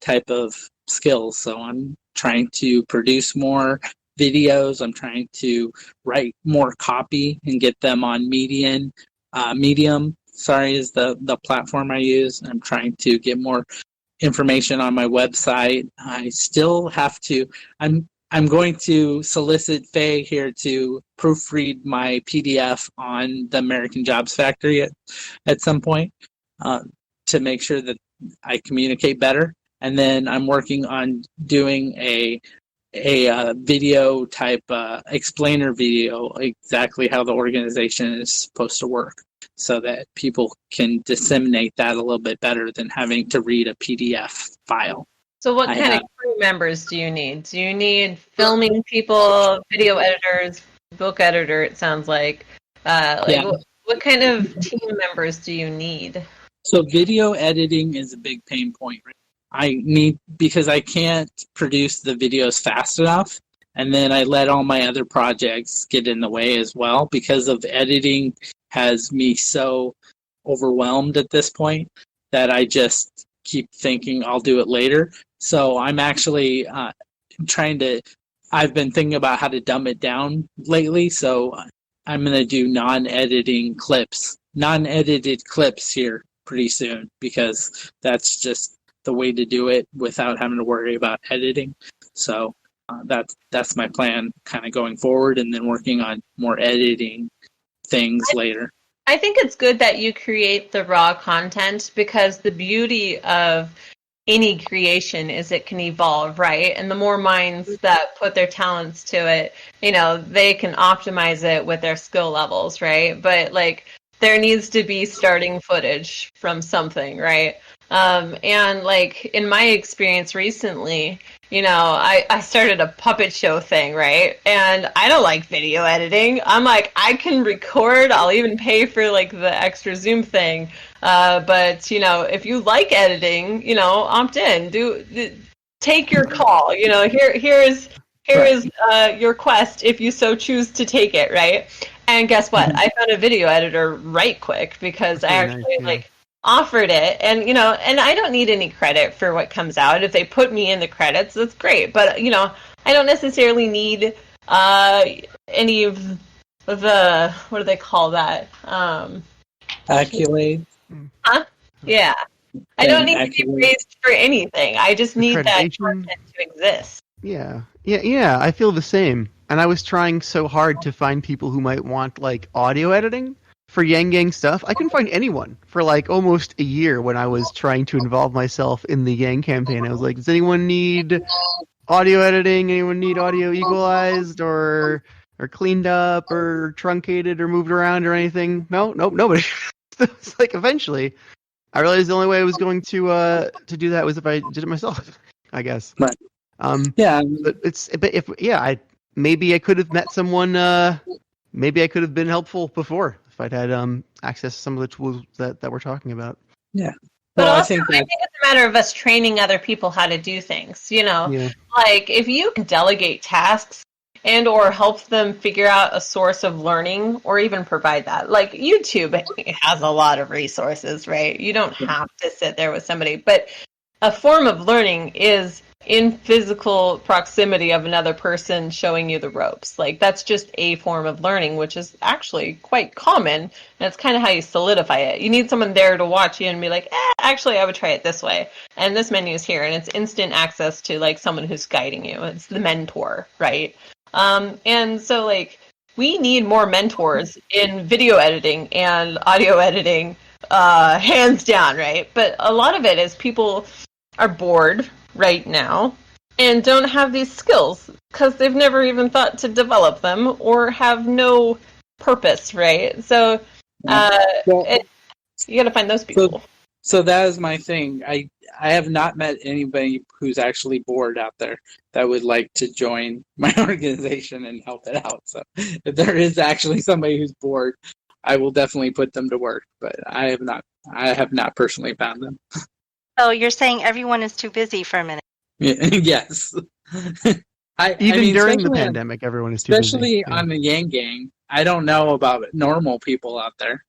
type of skills. So I'm trying to produce more videos. I'm trying to write more copy and get them on Medium. Is the platform I use. I'm trying to get more information on my website. I still have to. I'm going to solicit Faye here to proofread my PDF on the American Jobs Factory at some point to make sure that I communicate better. And then I'm working on doing a video type explainer video, exactly how the organization is supposed to work, so that people can disseminate that a little bit better than having to read a PDF file. So what kind of crew members do you need? Do you need filming people, video editors, book editor, it sounds like? What kind of team members do you need? So video editing is a big pain point. Because I can't produce the videos fast enough, and then I let all my other projects get in the way as well, because of editing has me so overwhelmed at this point that I just keep thinking I'll do it later. So I'm actually I've been thinking about how to dumb it down lately, so I'm going to do non-edited clips here pretty soon, because that's just the way to do it without having to worry about editing. So that's my plan kind of going forward, and then working on more editing things later. I think it's good that you create the raw content, because the beauty of any creation is it can evolve, right? And the more minds that put their talents to it, they can optimize it with their skill levels, right? But there needs to be starting footage from something, right? And in my experience recently, I started a puppet show thing, right? And I don't like video editing. I'm like, I can record, I'll even pay for the extra Zoom thing. But if you like editing, opt in, take your call, here is your quest if you so choose to take it, right? And guess what? I found a video editor right quick, because I actually offered it, and and I don't need any credit for what comes out. If they put me in the credits, that's great, but I don't necessarily need any of the, what do they call that, accolade? Yeah, I don't need to be praised for anything. I just need that content to exist. Yeah, I feel the same. And I was trying so hard to find people who might want audio editing for Yang Gang stuff. I couldn't find anyone for almost a year when I was trying to involve myself in the Yang campaign. I was like, does anyone need audio editing? Anyone need audio equalized or cleaned up or truncated or moved around or anything? Nope, nobody. It's eventually I realized the only way I was going to do that was if I did it myself, I guess. Right. Maybe I could have met someone. Maybe I could have been helpful before if I'd had access to some of the tools that we're talking about. Yeah. But also, I think it's a matter of us training other people how to do things. If you can delegate tasks and or help them figure out a source of learning, or even provide that. YouTube has a lot of resources, right? You don't have to sit there with somebody, but a form of learning is in physical proximity of another person showing you the ropes. That's just a form of learning, which is actually quite common. And it's kind of how you solidify it. You need someone there to watch you and be like, actually, I would try it this way. And this menu is here. And it's instant access to someone who's guiding you. It's the mentor, right? And so we need more mentors in video editing and audio editing, hands down, right? But a lot of it is people are bored right now and don't have these skills because they've never even thought to develop them or have no purpose, right? So you got to find those people. So that is my thing. I have not met anybody who's actually bored out there that would like to join my organization and help it out. So if there is actually somebody who's bored, I will definitely put them to work. But I have not personally found them. So you're saying everyone is too busy for a minute. Yes. Even during the especially on- pandemic, everyone is too busy. especially Yeah. on the Yang Gang. I don't know about normal people out there,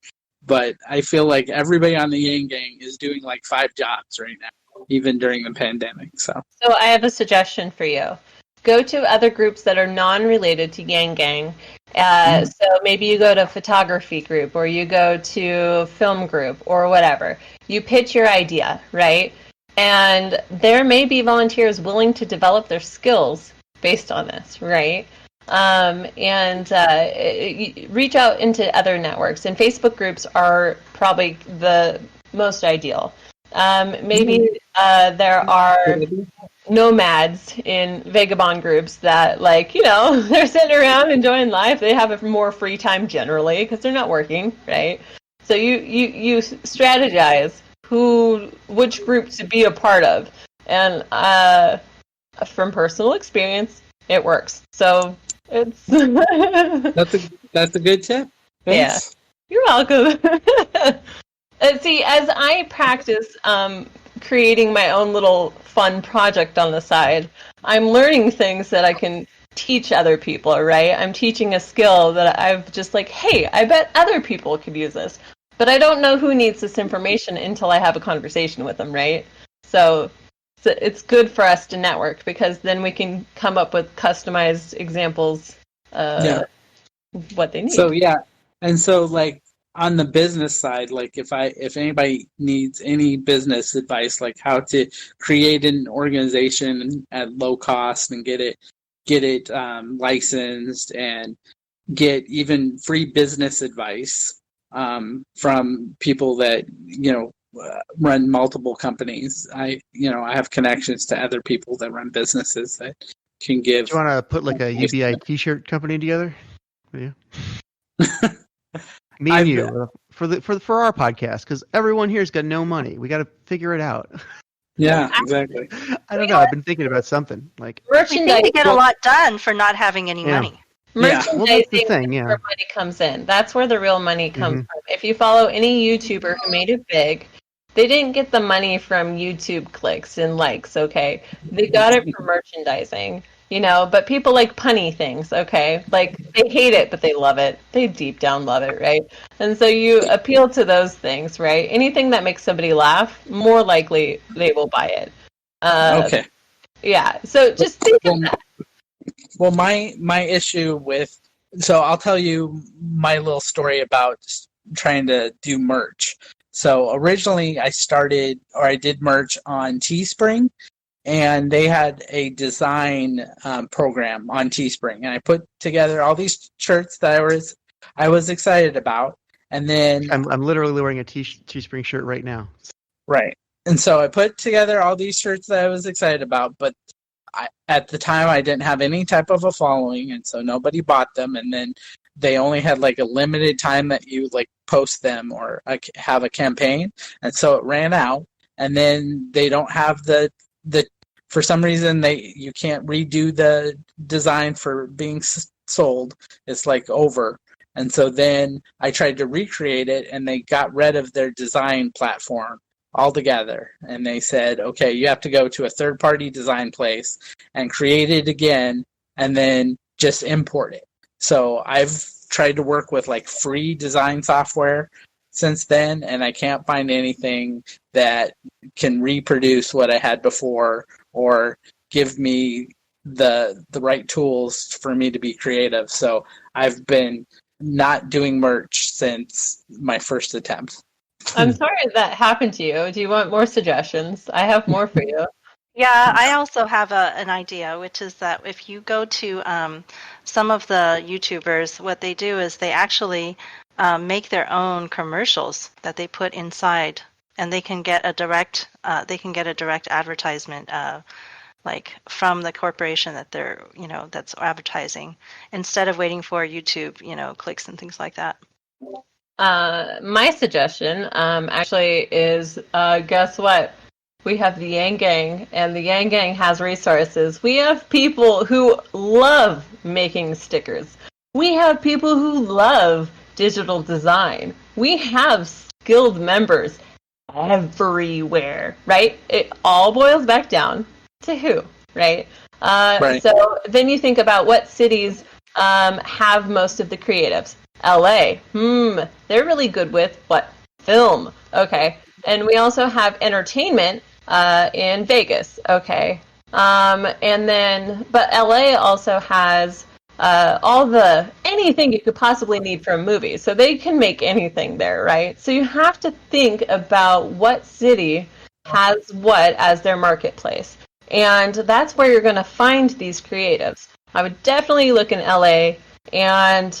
but I feel like everybody on the Yang Gang is doing like 5 jobs right now, even during the pandemic. So So I have a suggestion for you. Go to other groups that are non-related to Yang Gang. So maybe you go to photography group, or you go to film group, or whatever. You pitch your idea, right? And there may be volunteers willing to develop their skills based on this, right? Reach out into other networks. And Facebook groups are probably the most ideal. Maybe there are nomads in vagabond groups that, like, they're sitting around enjoying life. They have more free time generally because they're not working, right? So you strategize which group to be a part of, and from personal experience, it works. So it's that's a good tip. Thanks. You're welcome. See, as I practice creating my own little fun project on the side, I'm learning things that I can teach other people, right? I'm teaching a skill that I've just like, hey, I bet other people could use this. But I don't know who needs this information until I have a conversation with them, right? So it's good for us to network, because then we can come up with customized examples of what they need. So and so like on the business side, like if anybody needs any business advice, like how to create an organization at low cost and get it licensed, and get even free business advice from people that run multiple companies. I have connections to other people that run businesses that can give. Do you want to put like a UBI T-shirt company together? Yeah. Me and you for our podcast, because everyone here's got no money. We got to figure it out. Yeah, exactly. I don't know. I've been thinking about something like We think we get a lot done for not having any money. Merchandising, well, that's the thing, where money comes in. That's where the real money comes from. If you follow any YouTuber who made it big, they didn't get the money from YouTube clicks and likes, okay? They got it from merchandising, but people like punny things, okay? Like, they hate it, but they love it. They deep down love it, right? And so you appeal to those things, right? Anything that makes somebody laugh, more likely they will buy it. Okay. Yeah, so just think of that. Well, my issue with, so I'll tell you my little story about trying to do merch. So originally I did merch on Teespring, and they had a design program on Teespring, and I put together all these shirts that I was excited about, and then I'm literally wearing a Teespring shirt right now. Right, and so I put together all these shirts that I was excited about, but at the time I didn't have any type of a following, and so nobody bought them, and then they only had like a limited time that you like post them or have a campaign, and so it ran out, and then they don't have the for some reason you can't redo the design for being sold. It's like over, and so then I tried to recreate it, and they got rid of their design platform altogether, and they said, okay, you have to go to a third-party design place and create it again, and then just import it. So I've tried to work with like free design software since then, and I can't find anything that can reproduce what I had before or give me the right tools for me to be creative. So I've been not doing merch since my first attempt. I'm sorry that happened to you. Do you want more suggestions? I have more for you. Yeah, I also have an idea, which is that if you go to some of the YouTubers, what they do is they actually make their own commercials that they put inside, and they can get a direct advertisement like from the corporation that they're that's advertising, instead of waiting for YouTube clicks and things like that. My suggestion actually is guess what? We have the Yang Gang, and the Yang Gang has resources. We have people who love making stickers. We have people who love digital design. We have skilled members everywhere, right? It all boils back down to who, right? Right. So then you think about what cities have most of the creatives. LA, they're really good with what? Film, okay. And we also have entertainment in Vegas, okay. And then, but LA also has anything you could possibly need for a movie. So they can make anything there, right? So you have to think about what city has what as their marketplace. And that's where you're going to find these creatives. I would definitely look in LA, and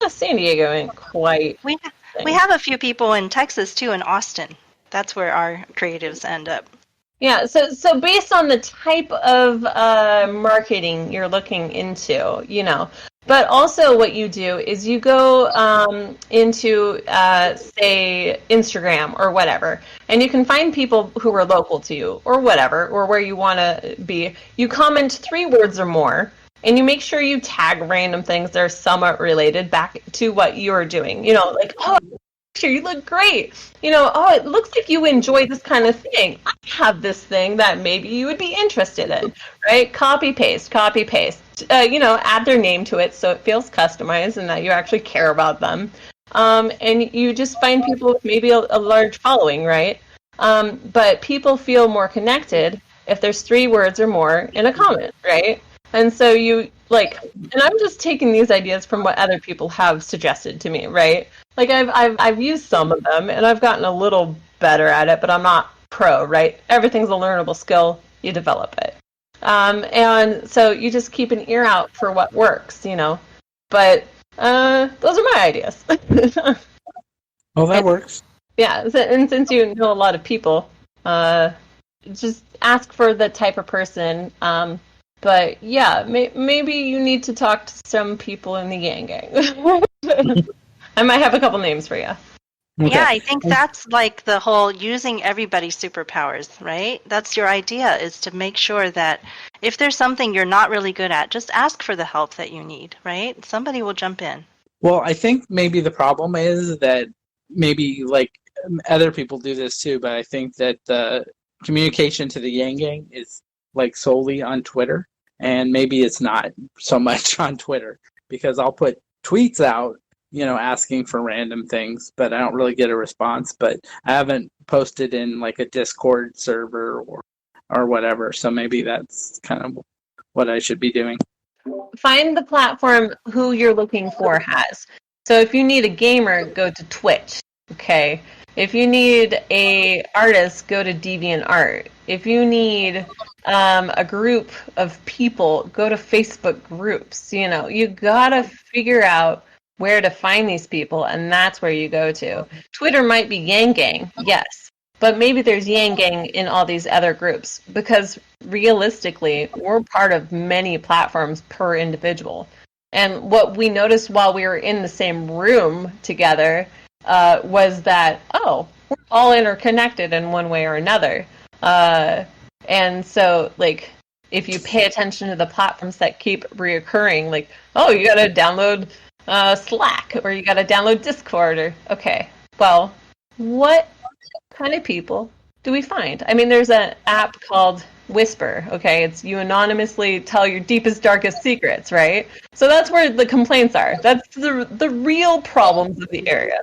San Diego ain't quite. We have a few people in Texas too, in Austin. That's where our creatives end up. Yeah, so based on the type of marketing you're looking into, but also what you do is you go into, say, Instagram or whatever, and you can find people who are local to you or whatever, or where you want to be. You comment 3 words or more, and you make sure you tag random things that are somewhat related back to what you're doing. Like, oh, you look great. Oh, it looks like you enjoy this kind of thing. I have this thing that maybe you would be interested in, right? Copy paste. Add their name to it so it feels customized and that you actually care about them. And you just find people with maybe a large following, right? But people feel more connected if there's 3 words or more in a comment, right? And so and I'm just taking these ideas from what other people have suggested to me, right? Like I've used some of them and I've gotten a little better at it, but I'm not pro, right? Everything's a learnable skill. You develop it. And so you just keep an ear out for what works, But those are my ideas. Oh, that works. Yeah, and since you know a lot of people, just ask for the type of person. But yeah, maybe you need to talk to some people in the Yang Gang. I might have a couple names for you. Okay. Yeah, I think that's like the whole using everybody's superpowers, right? That's your idea, is to make sure that if there's something you're not really good at, just ask for the help that you need, right? Somebody will jump in. Well, I think maybe the problem is that maybe like other people do this too, but I think that the communication to the Yang Gang is like solely on Twitter, and maybe it's not so much on Twitter, because I'll put tweets out, asking for random things, but I don't really get a response. But I haven't posted in like a Discord server or whatever, so maybe that's kind of what I should be doing. Find the platform who you're looking for has. So if you need a gamer, go to Twitch, okay? If you need a artist, go to DeviantArt. If you need a group of people, go to Facebook groups. You gotta figure out where to find these people, and that's where you go to. Twitter might be Yang Gang, yes, but maybe there's Yang Gang in all these other groups, because realistically, we're part of many platforms per individual. And what we noticed while we were in the same room together was that, we're all interconnected in one way or another. And so, like, if you pay attention to the platforms that keep reoccurring, like, you got to download Slack, or you got to download Discord, or, okay, well, what kind of people do we find? I mean, there's an app called Whisper, okay? It's you anonymously tell your deepest, darkest secrets, right? So that's where the complaints are. That's the real problems of the area.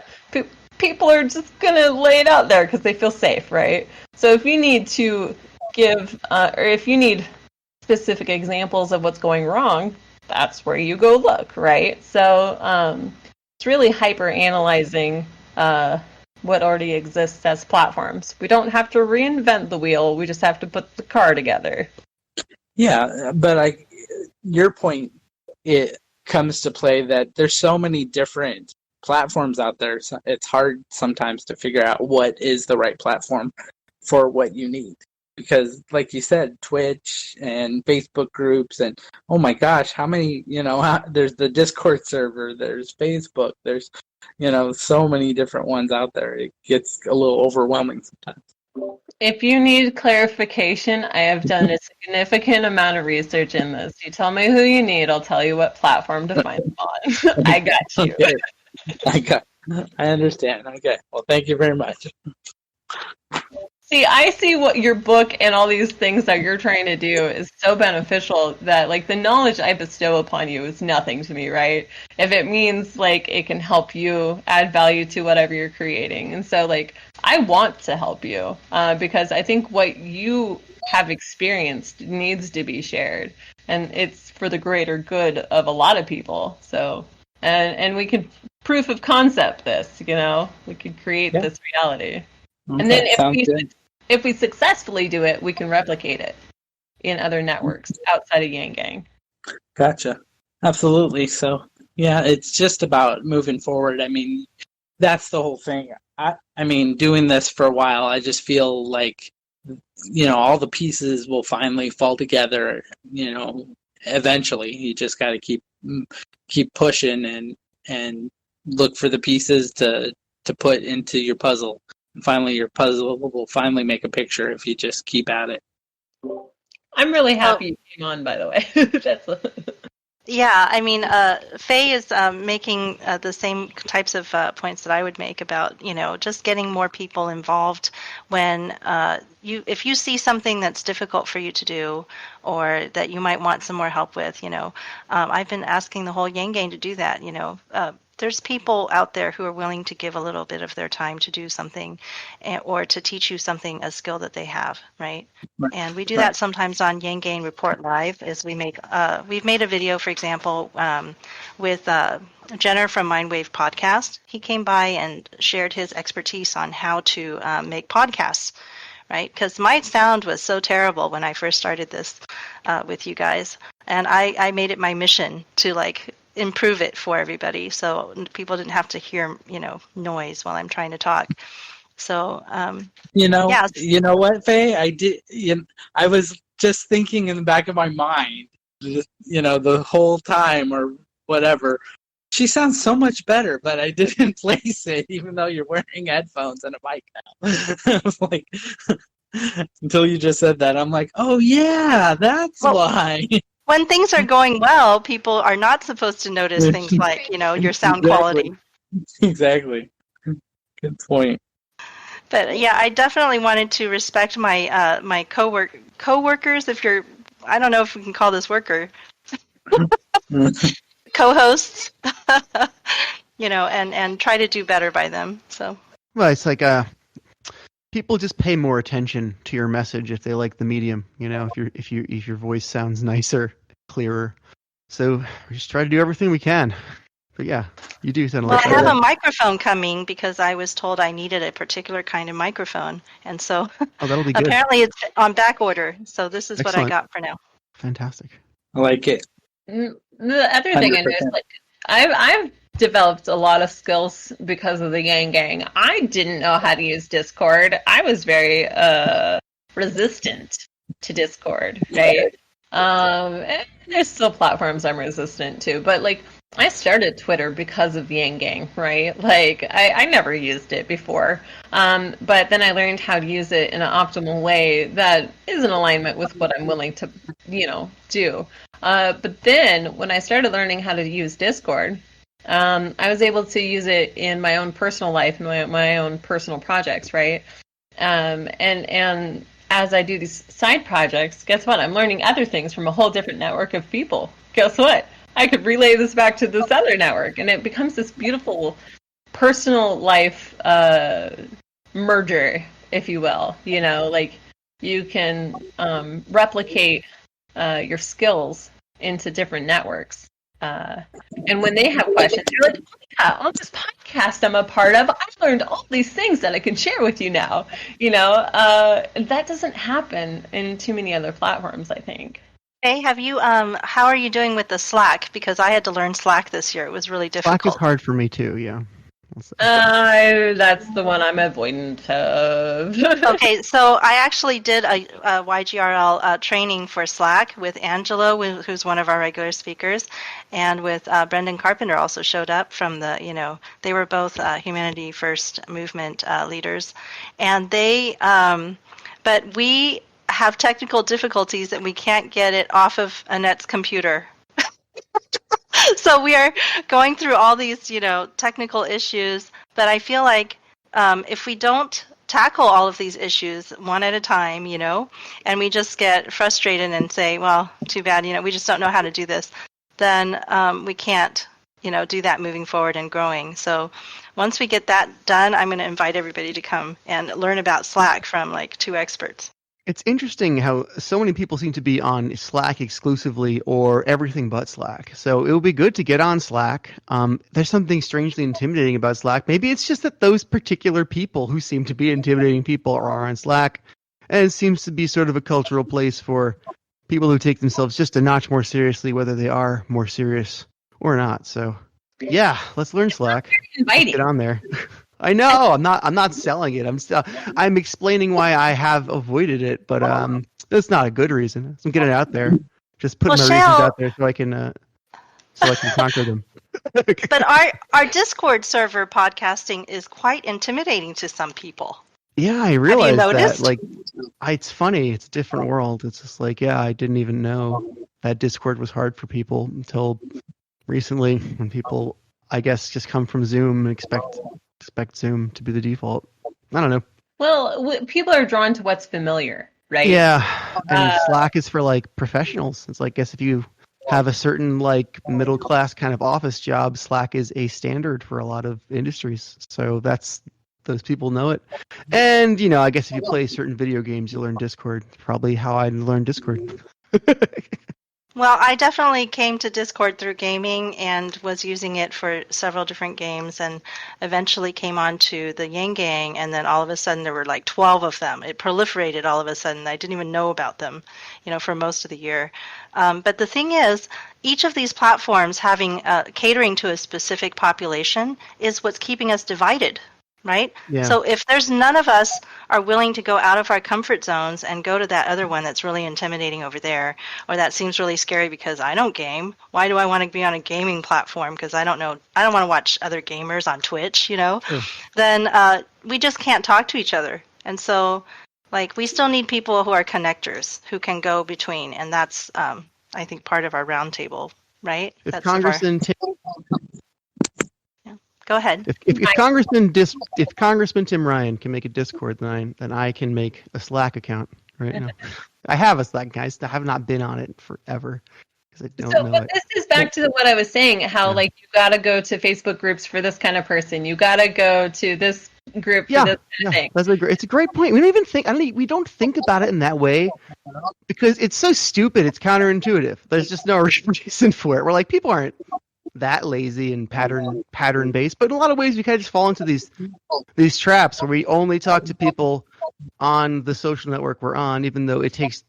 People are just going to lay it out there because they feel safe, right? So if you need to give, or if you need specific examples of what's going wrong, that's where you go look, right? So it's really hyper-analyzing what already exists as platforms. We don't have to reinvent the wheel. We just have to put the car together. Yeah, but your point, it comes to play that there's so many different platforms out there. So it's hard sometimes to figure out what is the right platform for what you need. Because, like you said, Twitch and Facebook groups, and oh my gosh, how many, there's the Discord server, there's Facebook, there's, so many different ones out there. It gets a little overwhelming sometimes. If you need clarification, I have done a significant amount of research in this. You tell me who you need, I'll tell you what platform to find them on. I got you. Okay. I understand. Okay. Well, thank you very much. See, I see what your book and all these things that you're trying to do is so beneficial that like the knowledge I bestow upon you is nothing to me, right? If it means like it can help you add value to whatever you're creating. And so like I want to help you because I think what you have experienced needs to be shared and it's for the greater good of a lot of people. So and we could proof of concept this, we could create Yeah. this reality. Okay, And then sounds good. if we successfully do it, we can replicate it in other networks outside of Yang Gang. Gotcha. Absolutely. So, yeah, it's just about moving forward. I mean, that's the whole thing. I mean, doing this for a while, I just feel like, all the pieces will finally fall together, eventually. You just got to keep pushing and look for the pieces to put into your puzzle. And finally, your puzzle will finally make a picture if you just keep at it. I'm really happy you came on, by the way. Yeah, I mean, Faye is making the same types of points that I would make about, just getting more people involved when if you see something that's difficult for you to do or that you might want some more help with, I've been asking the whole Yang Gang to do that, there's people out there who are willing to give a little bit of their time to do something or to teach you something, a skill that they have, right? And we do that sometimes on Yang Gang Report Live as we've made a video, for example, with Jenner from Mindwave Podcast. He came by and shared his expertise on how to make podcasts, right? Because my sound was so terrible when I first started this with you guys. And I made it my mission to improve it for everybody so people didn't have to hear, noise while I'm trying to talk. So, yeah. You know what, Faye? I was just thinking in the back of my mind, the whole time or whatever. She sounds so much better, but I didn't place it, even though you're wearing headphones and a mic now. I was like, until you just said that, I'm like, oh yeah, that's why. When things are going well, people are not supposed to notice things like, your sound quality. Exactly. Good point. But yeah, I definitely wanted to respect my my coworkers. I don't know if we can call this worker, co-hosts, and try to do better by them. So. Well, it's like people just pay more attention to your message if they like the medium. If your voice sounds nicer, clearer. So we just try to do everything we can. But yeah, you do sound like. Well, I have a microphone coming because I was told I needed a particular kind of microphone, and so that'll be good. Apparently it's on back order. So this is Excellent. what I got for now. Fantastic. I like it. The other thing 100%. I know is I've developed a lot of skills because of the Yang Gang. I didn't know how to use Discord. I was very resistant to Discord, right? And there's still platforms I'm resistant to, but I started Twitter because of the Yang Gang, right? I never used it before, but then I learned how to use it in an optimal way that is in alignment with what I'm willing to, do. But then when I started learning how to use Discord, I was able to use it in my own personal life, my own personal projects, right? And as I do these side projects, guess what? I'm learning other things from a whole different network of people. Guess what? I could relay this back to this other network, and it becomes this beautiful personal life merger, if you will. You can replicate your skills into different networks. And when they have questions, you're like, oh, yeah, on this podcast I'm a part of, I've learned all these things that I can share with you now. That doesn't happen in too many other platforms, I think. Hey, have you? How are you doing with the Slack? Because I had to learn Slack this year. It was really difficult. Slack is hard for me too. Yeah. That's the one I'm avoidant of. Okay, so I actually did a YGRL training for Slack with Angelo, who's one of our regular speakers, and with Brendan Carpenter also showed up from the, they were both Humanity First movement leaders, and they, but we have technical difficulties and we can't get it off of Annette's computer. So we are going through all these, technical issues, but I feel like if we don't tackle all of these issues one at a time, and we just get frustrated and say, well, too bad, we just don't know how to do this, then we can't, do that moving forward and growing. So once we get that done, I'm going to invite everybody to come and learn about Slack from like 2 experts. It's interesting how so many people seem to be on Slack exclusively or everything but Slack. So it would be good to get on Slack. There's something strangely intimidating about Slack. Maybe it's just that those particular people who seem to be intimidating people are on Slack. And it seems to be sort of a cultural place for people who take themselves just a notch more seriously, whether they are more serious or not. So yeah, let's learn Slack. Let's get on there. I know. I'm not selling it. I'm explaining why I have avoided it, but that's not a good reason. I'm getting it out there. Just putting my reasons out there so I can conquer them. But our Discord server podcasting is quite intimidating to some people. Yeah, I realized Have you noticed? that. Like, it's funny. It's a different world. It's just like, yeah, I didn't even know that Discord was hard for people until recently, when people, I guess, just come from Zoom and expect Zoom to be the default. I don't know. Well, people are drawn to what's familiar, right? Yeah, and Slack is for like professionals. It's like, I guess if you have a certain like middle class kind of office job, Slack is a standard for a lot of industries. So those people know it. And I guess if you play certain video games, you learn Discord. Probably how I learned Discord. Well, I definitely came to Discord through gaming and was using it for several different games, and eventually came on to the Yang Gang, and then all of a sudden there were like 12 of them. It proliferated all of a sudden. I didn't even know about them, for most of the year. But the thing is, each of these platforms having catering to a specific population is what's keeping us divided. Right? Yeah. So if there's none of us are willing to go out of our comfort zones and go to that other one that's really intimidating over there, or that seems really scary because I don't game. Why do I want to be on a gaming platform? Because I don't want to watch other gamers on Twitch, Sure. Then we just can't talk to each other. And so, like, we still need people who are connectors, who can go between. And that's, I think, part of our roundtable, right? If Congressman Go ahead. If Congressman Tim Ryan can make a Discord, then I can make a Slack account right now. I have a Slack, guys. I have not been on it forever because I don't know it. This is back to what I was saying. How like you got to go to Facebook groups for this kind of person. You got to go to this group for this kind of thing. It's a great point. We don't even think. We don't think about it in that way because it's so stupid. It's counterintuitive. There's just no reason for it. We're like, people aren't that lazy and pattern based, but in a lot of ways we kind of just fall into these traps where we only talk to people on the social network we're on, even though it takes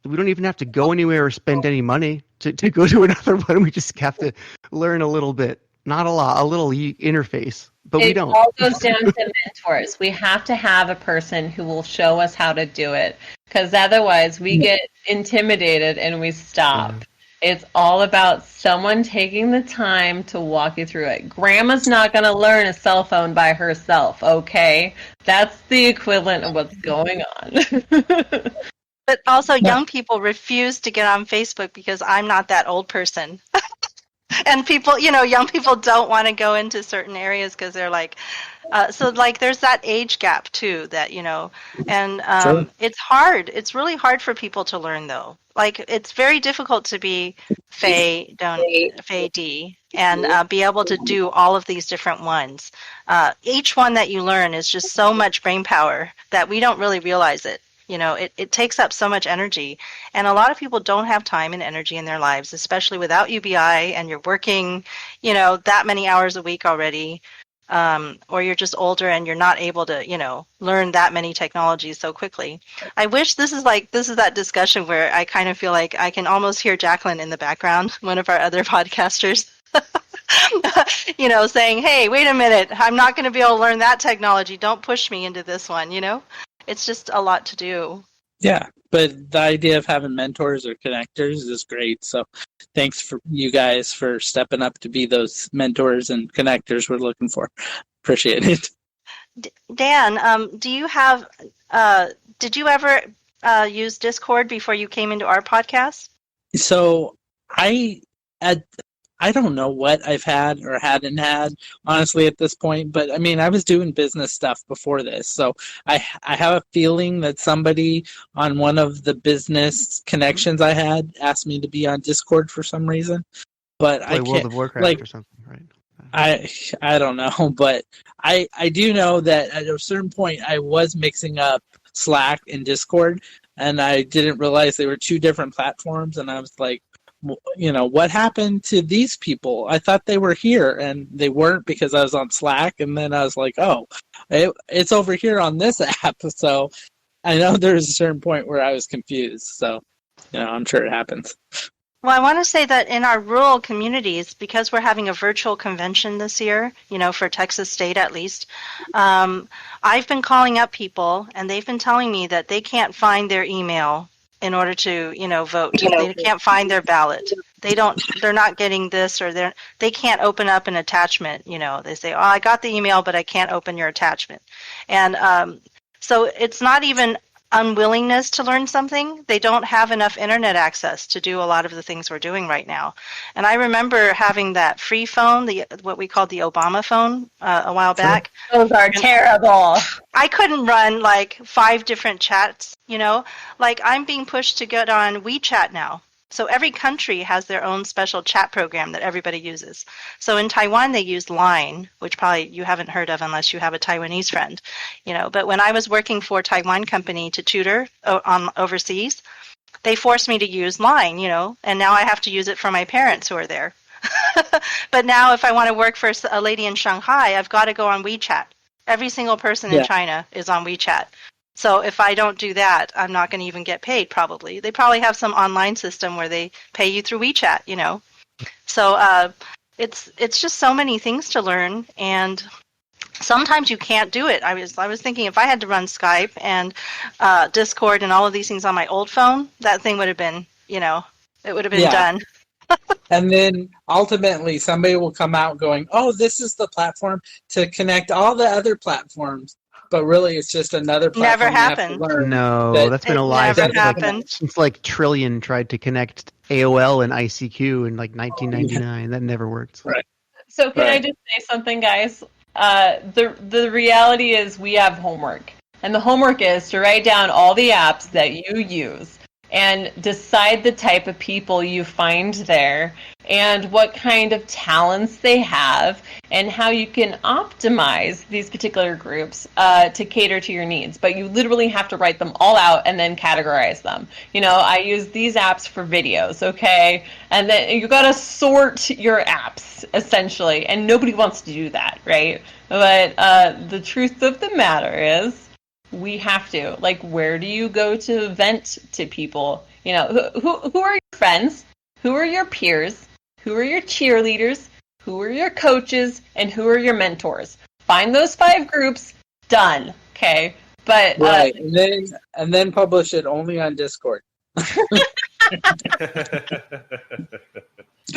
we don't even have to go anywhere or spend any money to go to another one. We just have to learn a little bit, not a lot, a little interface, but we don't. It all goes down to mentors. We have to have a person who will show us how to do it, because otherwise we get intimidated and we stop. Yeah. It's all about someone taking the time to walk you through it. Grandma's not going to learn a cell phone by herself, okay? That's the equivalent of what's going on. But also, young people refuse to get on Facebook because I'm not that old person. And people, young people don't want to go into certain areas because they're like, so like there's that age gap too that, and sure. It's hard. It's really hard for people to learn though. Like it's very difficult to be Faye D and be able to do all of these different ones. Each one that you learn is just so much brain power that we don't really realize it. It takes up so much energy, and a lot of people don't have time and energy in their lives, especially without UBI, and you're working, that many hours a week already, or you're just older and you're not able to, learn that many technologies so quickly. I wish this is that discussion where I kind of feel like I can almost hear Jacqueline in the background, one of our other podcasters, saying, hey, wait a minute, I'm not going to be able to learn that technology. Don't push me into this one, It's just a lot to do. Yeah, but the idea of having mentors or connectors is great. So thanks for you guys for stepping up to be those mentors and connectors we're looking for. Appreciate it. Dan, do you have, did you ever use Discord before you came into our podcast? So I don't know what I've had or hadn't had, honestly, at this point. But I mean, I was doing business stuff before this, so I have a feeling that somebody on one of the business connections I had asked me to be on Discord for some reason. But Play I World can't, of Warcraft like, or something, right? I don't know, but I do know that at a certain point I was mixing up Slack and Discord, and I didn't realize they were two different platforms, and I was like, what happened to these people? I thought they were here, and they weren't because I was on Slack, and then I was like, oh, it's over here on this app. So I know there's a certain point where I was confused. So, I'm sure it happens. Well, I want to say that in our rural communities, because we're having a virtual convention this year, for Texas State at least, I've been calling up people, and they've been telling me that they can't find their email in order to, vote. They can't find their ballot. They're not getting this, or they can't open up an attachment. They say, oh, I got the email, but I can't open your attachment. And so it's not even unwillingness to learn something. They don't have enough internet access to do a lot of the things we're doing right now. And I remember having that free phone, what we called the Obama phone, a while back. Those are terrible. I couldn't run like 5 different chats, like I'm being pushed to get on WeChat now. So every country has their own special chat program that everybody uses. So in Taiwan, they use Line, which probably you haven't heard of unless you have a Taiwanese friend, But when I was working for a Taiwan company to tutor on overseas, they forced me to use Line, and now I have to use it for my parents who are there. But now if I want to work for a lady in Shanghai, I've got to go on WeChat. Every single person in China is on WeChat. So if I don't do that, I'm not going to even get paid, probably. They probably have some online system where they pay you through WeChat, So it's just so many things to learn, and sometimes you can't do it. I was thinking if I had to run Skype and Discord and all of these things on my old phone, that thing would have been, it would have been done. And then ultimately somebody will come out going, oh, this is the platform to connect all the other platforms. But really, it's just another platform. Never happened. No, that's been alive since like Trillion tried to connect AOL and ICQ in like 1999. That never worked. Right. So can I just say something, guys? The reality is we have homework. And the homework is to write down all the apps that you use and decide the type of people you find there and what kind of talents they have and how you can optimize these particular groups to cater to your needs. But you literally have to write them all out and then categorize them. I use these apps for videos, okay? And then you got to sort your apps, essentially. And nobody wants to do that, right? But the truth of the matter is, we have to. Like, where do you go to vent to people? Who are your friends? Who are your peers? Who are your cheerleaders? Who are your coaches? And who are your mentors? Find those 5 groups. Done. Okay. But right. And then publish it only on Discord.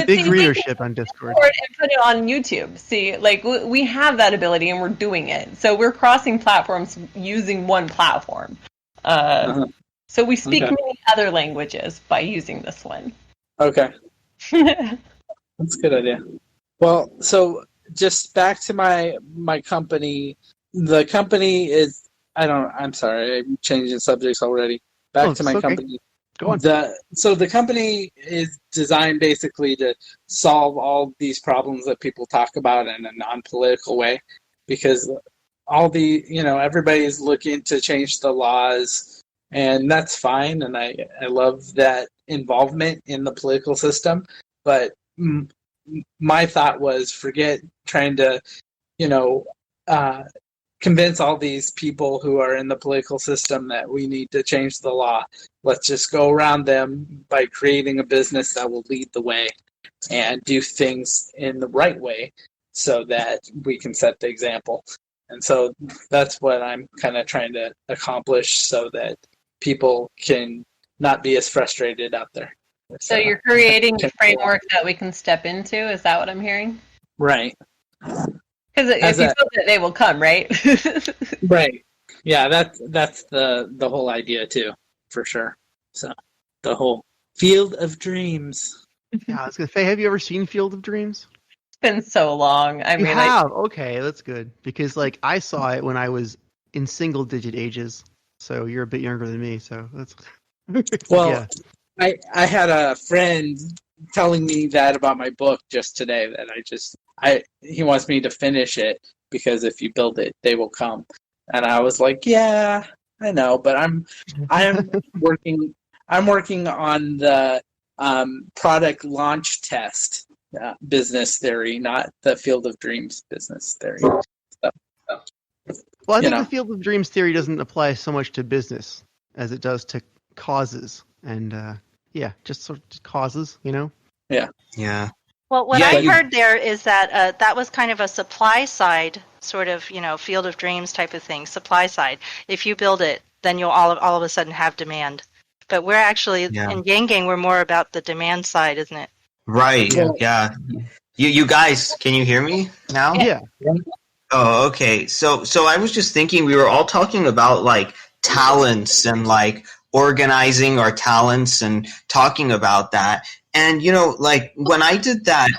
Big readership on Discord. And put it on YouTube. See, like we have that ability and we're doing it. So we're crossing platforms using one platform. So we speak many other languages by using this one. Okay. That's a good idea. Well, so just back to my company. The company is, I'm sorry, I'm changing subjects already. Back to my company. Go on. So the company is designed basically to solve all these problems that people talk about in a non-political way, because everybody's looking to change the laws, and that's fine, and I love that involvement in the political system. But my thought was, forget trying to, convince all these people who are in the political system that we need to change the law. Let's just go around them by creating a business that will lead the way and do things in the right way so that we can set the example. And so that's what I'm kind of trying to accomplish so that people can not be as frustrated out there. So you're creating a framework that we can step into? Is that what I'm hearing? Right. Because if you feel that they will come, right? Right. Yeah, that's the whole idea too, for sure. So the whole field of dreams. Yeah, I was gonna say, have you ever seen Field of Dreams? It's been so long. I You mean, have. Okay, that's good because like I saw it when I was in single digit ages. So you're a bit younger than me. So that's Well, yeah. I had a friend telling me that about my book just today that he wants me to finish it because if you build it, they will come. And I was like, yeah, I know, but I'm working on the product launch test business theory, not the Field of Dreams business theory. So, Well, I you think know. the Field of Dreams theory doesn't apply so much to business as it does to causes and yeah, just sort of causes, you know. Yeah. Well, what Yeah, I you- heard there is that that was kind of a supply side sort of, Field of Dreams type of thing, supply side. If you build it, then you'll all of a sudden have demand. But we're actually, Yeah. in Yang Gang, we're more about the demand side, isn't it? Right. Yeah. Yeah. You guys, can you hear me now? Yeah. Oh, okay. So I was just thinking we were all talking about like talents and like organizing our talents and talking about that. And like when I did that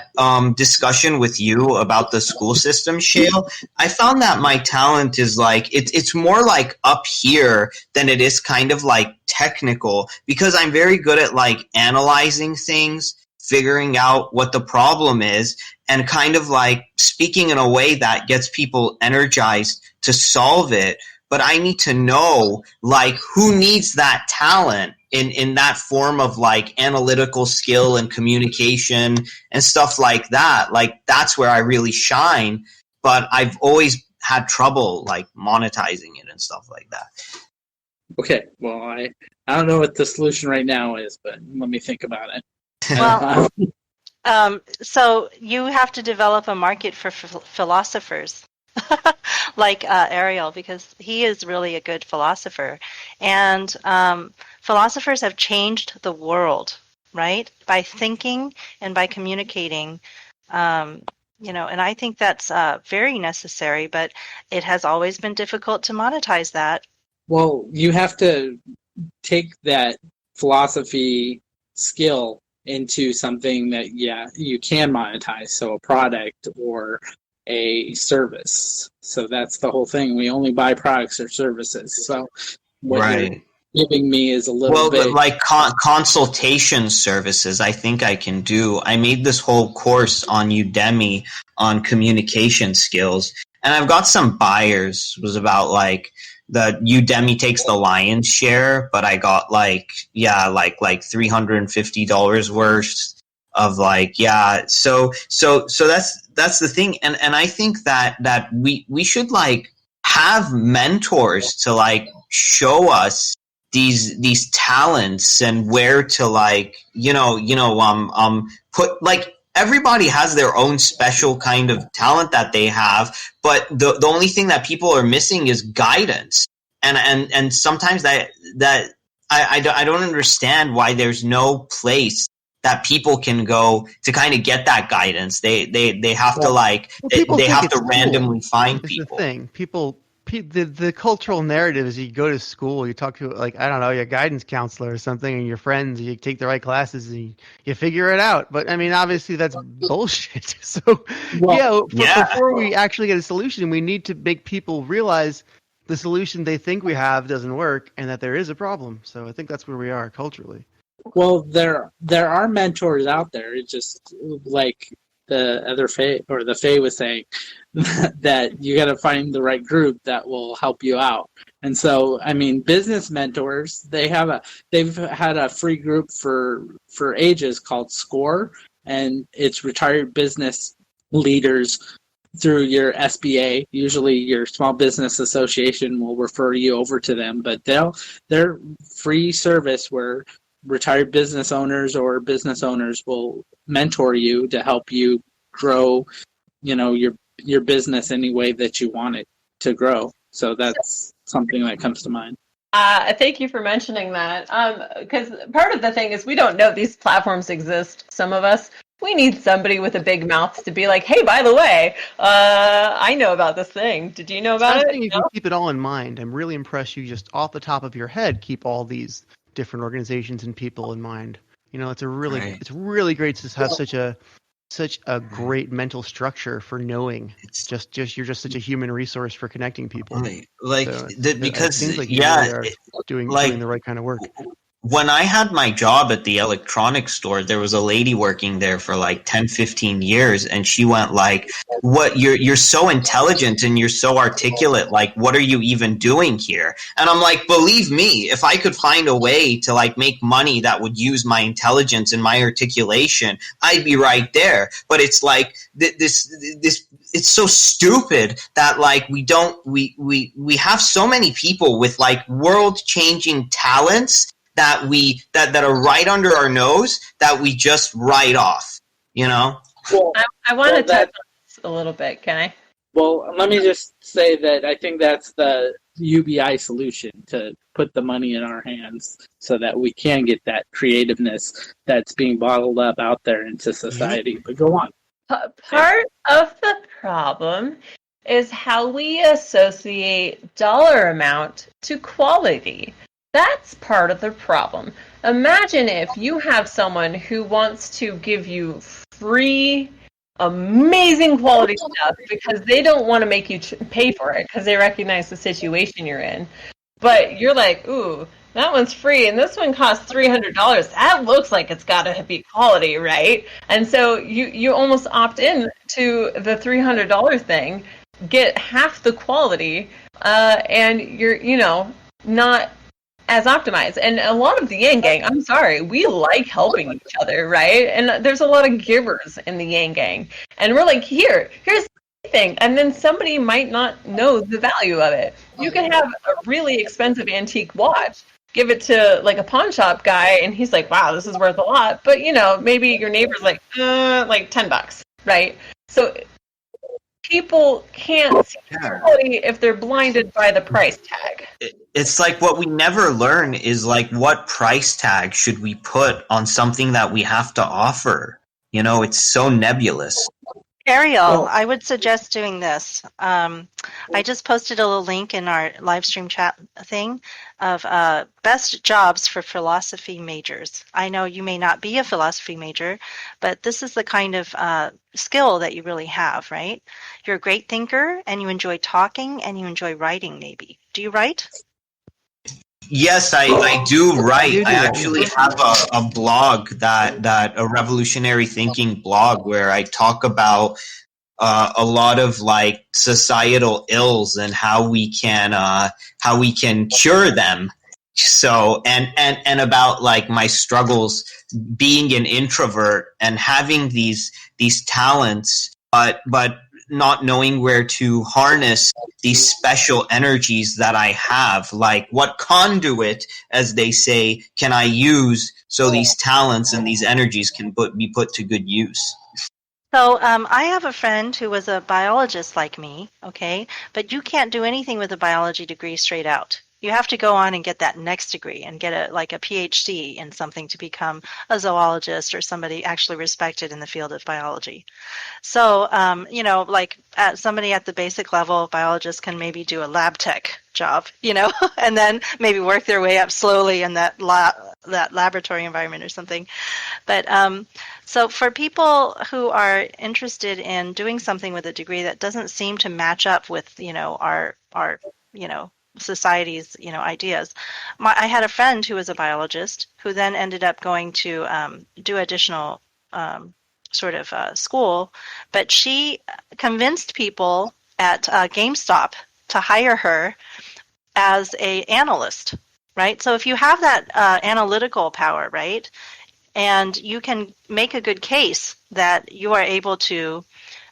discussion with you about the school system, Shale, I found that my talent is like it's more like up here than it is kind of like technical because I'm very good at like analyzing things, figuring out what the problem is, and kind of like speaking in a way that gets people energized to solve it. But I need to know like who needs that talent in that form of like analytical skill and communication and stuff like that. Like that's where I really shine. But I've always had trouble like monetizing it and stuff like that. Okay, well, I don't know what the solution right now is, but let me think about it. Well, so you have to develop a market for philosophers. Like Ariel, because he is really a good philosopher. And philosophers have changed the world, right? By thinking and by communicating. And I think that's very necessary, but it has always been difficult to monetize that. Well, you have to take that philosophy skill into something that, you can monetize, so a product or a service. So that's the whole thing. We only buy products or services. So what you're giving me is a little bit... Well, like consultation services, I think I can do. I made this whole course on Udemy on communication skills, and I've got some buyers. It was about like the Udemy takes the lion's share, but I got like $350 worth of like, so that's the thing. And I think that we should like have mentors to like show us these talents and where to like, put like, everybody has their own special kind of talent that they have, but the only thing that people are missing is guidance. And sometimes that I don't understand why there's no place that people can go to kind of get that guidance. They have to like they have to randomly find people. The thing. The cultural narrative is you go to school, you talk to like, I don't know, your guidance counselor or something, and your friends, you take the right classes and you figure it out. But I mean, obviously that's bullshit. So before we actually get a solution, we need to make people realize the solution they think we have doesn't work and that there is a problem. So I think that's where we are culturally. Well, there are mentors out there. It's just like the other Faye or the Faye was saying that you got to find the right group that will help you out. And so, I mean, business mentors, they've had a free group for ages called SCORE, and it's retired business leaders through your SBA. Usually your small business association will refer you over to them, but they're free service where retired business owners or business owners will mentor you to help you grow, your business any way that you want it to grow. So that's something that comes to mind. Thank you for mentioning that. Because part of the thing is we don't know these platforms exist. Some of us, we need somebody with a big mouth to be like, hey, by the way, I know about this thing. Did you know about it? You can keep it all in mind. I'm really impressed you just off the top of your head keep all these different organizations and people in mind. You know, it's Right. it's really great to have such a great mental structure for knowing. It's You're just such a human resource for connecting people. right. Like So it because seems like you yeah, really are doing like the right kind of work. when I had my job at the electronics store, there was a lady working there for like 10, 15 years. And she went like, what, you're so intelligent and you're so articulate. Like, what are you even doing here? And I'm like, believe me, if I could find a way to like make money that would use my intelligence and my articulation, I'd be right there. But it's like this, it's so stupid that like we have so many people with like world changing talents that are right under our nose that we just write off, you know? Well, I want to Well, that- touch on this a little bit. Can I? well, let me just say that I think that's the UBI solution, to put the money in our hands so that we can get that creativeness that's being bottled up out there into society. But go on. Part of the problem is how we associate dollar amount to quality. That's part of the problem. Imagine if you have someone who wants to give you free, amazing quality stuff because they don't want to make you pay for it because they recognize the situation you're in. But you're like, ooh, that one's free and this one costs $300. That looks like it's got to be quality, right? And so you almost opt in to the $300 thing, get half the quality, and you're, not as optimized. And a lot of the Yang Gang, I'm sorry, we like helping each other, right? And there's a lot of givers in the Yang Gang. And we're like, here's the thing. And then somebody might not know the value of it. You can have a really expensive antique watch, give it to like a pawn shop guy, and he's like, wow, this is worth a lot. But maybe your neighbor's like $10, right? So people can't see quality if they're blinded by the price tag. It's like what we never learn is like what price tag should we put on something that we have to offer? You know, it's so nebulous. Ariel, I would suggest doing this. I just posted a little link in our live stream chat thing of best jobs for philosophy majors. I know you may not be a philosophy major, but this is the kind of skill that you really have, right? You're a great thinker and you enjoy talking and you enjoy writing, maybe. Do you write? Yes, I do write. You do I write. actually have a blog that a revolutionary thinking blog where I talk about a lot of like societal ills and how we can cure them. So and about like my struggles being an introvert and having these talents, but not knowing where to harness these special energies that I have. Like what conduit, as they say, can I use so these talents and these energies can be put to good use? So I have a friend who was a biologist like me, okay? But you can't do anything with a biology degree straight out. You have to go on and get that next degree and get a PhD in something to become a zoologist or somebody actually respected in the field of biology. So, somebody at the basic level, biologist can maybe do a lab tech job, and then maybe work their way up slowly in that laboratory environment or something. But so for people who are interested in doing something with a degree that doesn't seem to match up with, our society's ideas. I had a friend who was a biologist who then ended up going to do additional school, but she convinced people at GameStop to hire her as a analyst, right? So if you have that analytical power, right, and you can make a good case that you are able to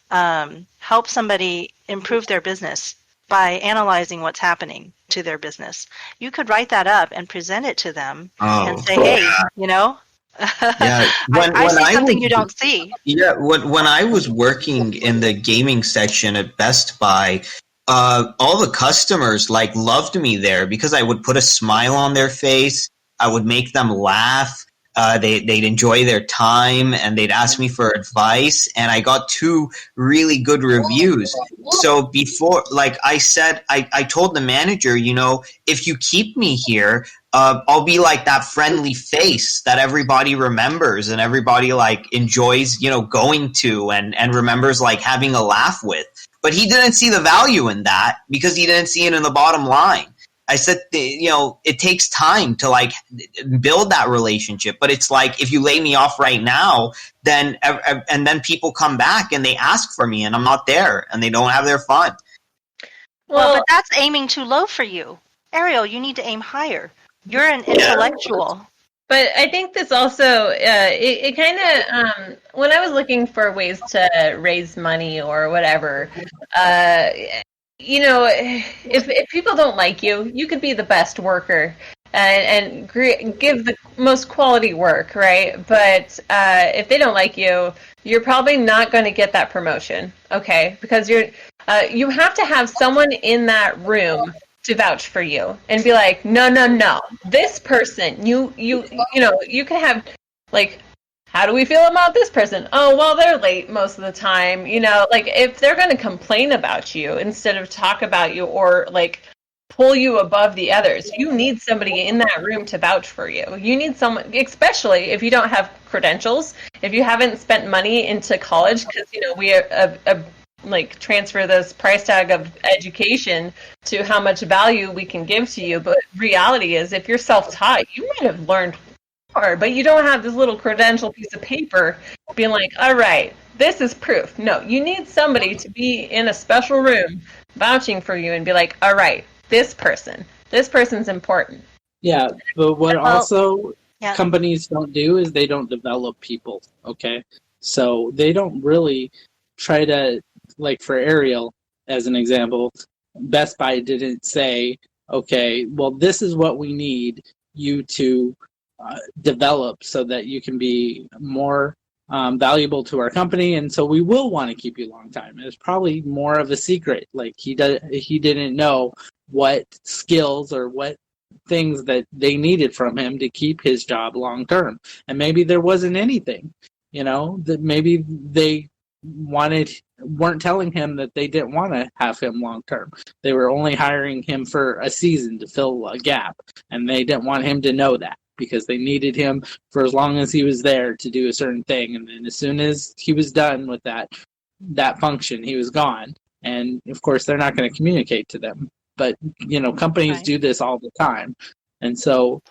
help somebody improve their business by analyzing what's happening to their business, you could write that up and present it to them and say, hey, Yeah. I see something you don't see. Yeah, when I was working in the gaming section at Best Buy, all the customers loved me there because I would put a smile on their face. I would make them laugh. they'd enjoy their time and they'd ask me for advice, and I got 2 really good reviews. So before, like I said, I told the manager, if you keep me here, I'll be like that friendly face that everybody remembers and everybody like enjoys, going to and remembers like having a laugh with. But he didn't see the value in that because he didn't see it in the bottom line. I said, it takes time to like build that relationship, but it's like if you lay me off right now, then people come back and they ask for me and I'm not there and they don't have their fun. Well, but that's aiming too low for you. Ariel, you need to aim higher. You're an intellectual. But I think this also, it kind of, when I was looking for ways to raise money or whatever, if people don't like you, you could be the best worker and give the most quality work, right? But if they don't like you, you're probably not going to get that promotion, okay? Because you have to have someone in that room to vouch for you and be like, no, this person, you can have like, how do we feel about this person? Oh, well, they're late most of the time. Like if they're going to complain about you instead of talk about you or like pull you above the others, you need somebody in that room to vouch for you. You need someone, especially if you don't have credentials, if you haven't spent money into college, because, we like transfer this price tag of education to how much value we can give to you. But reality is if you're self-taught, you might have learned more, but you don't have this little credential piece of paper being like, all right, this is proof. No, you need somebody to be in a special room vouching for you and be like, all right, this person's important. Yeah, but what also companies don't do is they don't develop people, okay? So they don't really try to, like for Ariel, as an example, Best Buy didn't say, okay, well, this is what we need you to develop so that you can be more valuable to our company, and so we will want to keep you a long time. It's probably more of a secret. Like he didn't know what skills or what things that they needed from him to keep his job long term, and maybe there wasn't anything, that maybe they weren't telling him that they didn't want to have him long term. They were only hiring him for a season to fill a gap, and they didn't want him to know that because they needed him for as long as he was there to do a certain thing. And then as soon as he was done with that function, he was gone. And of course, they're not going to communicate to them. But, companies do this all the time. And so,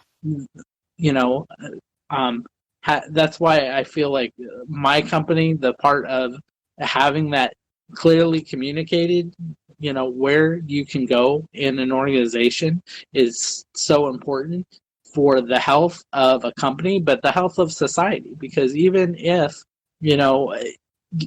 that's why I feel like my company, the part of having that clearly communicated, where you can go in an organization is so important for the health of a company, but the health of society. Because even if,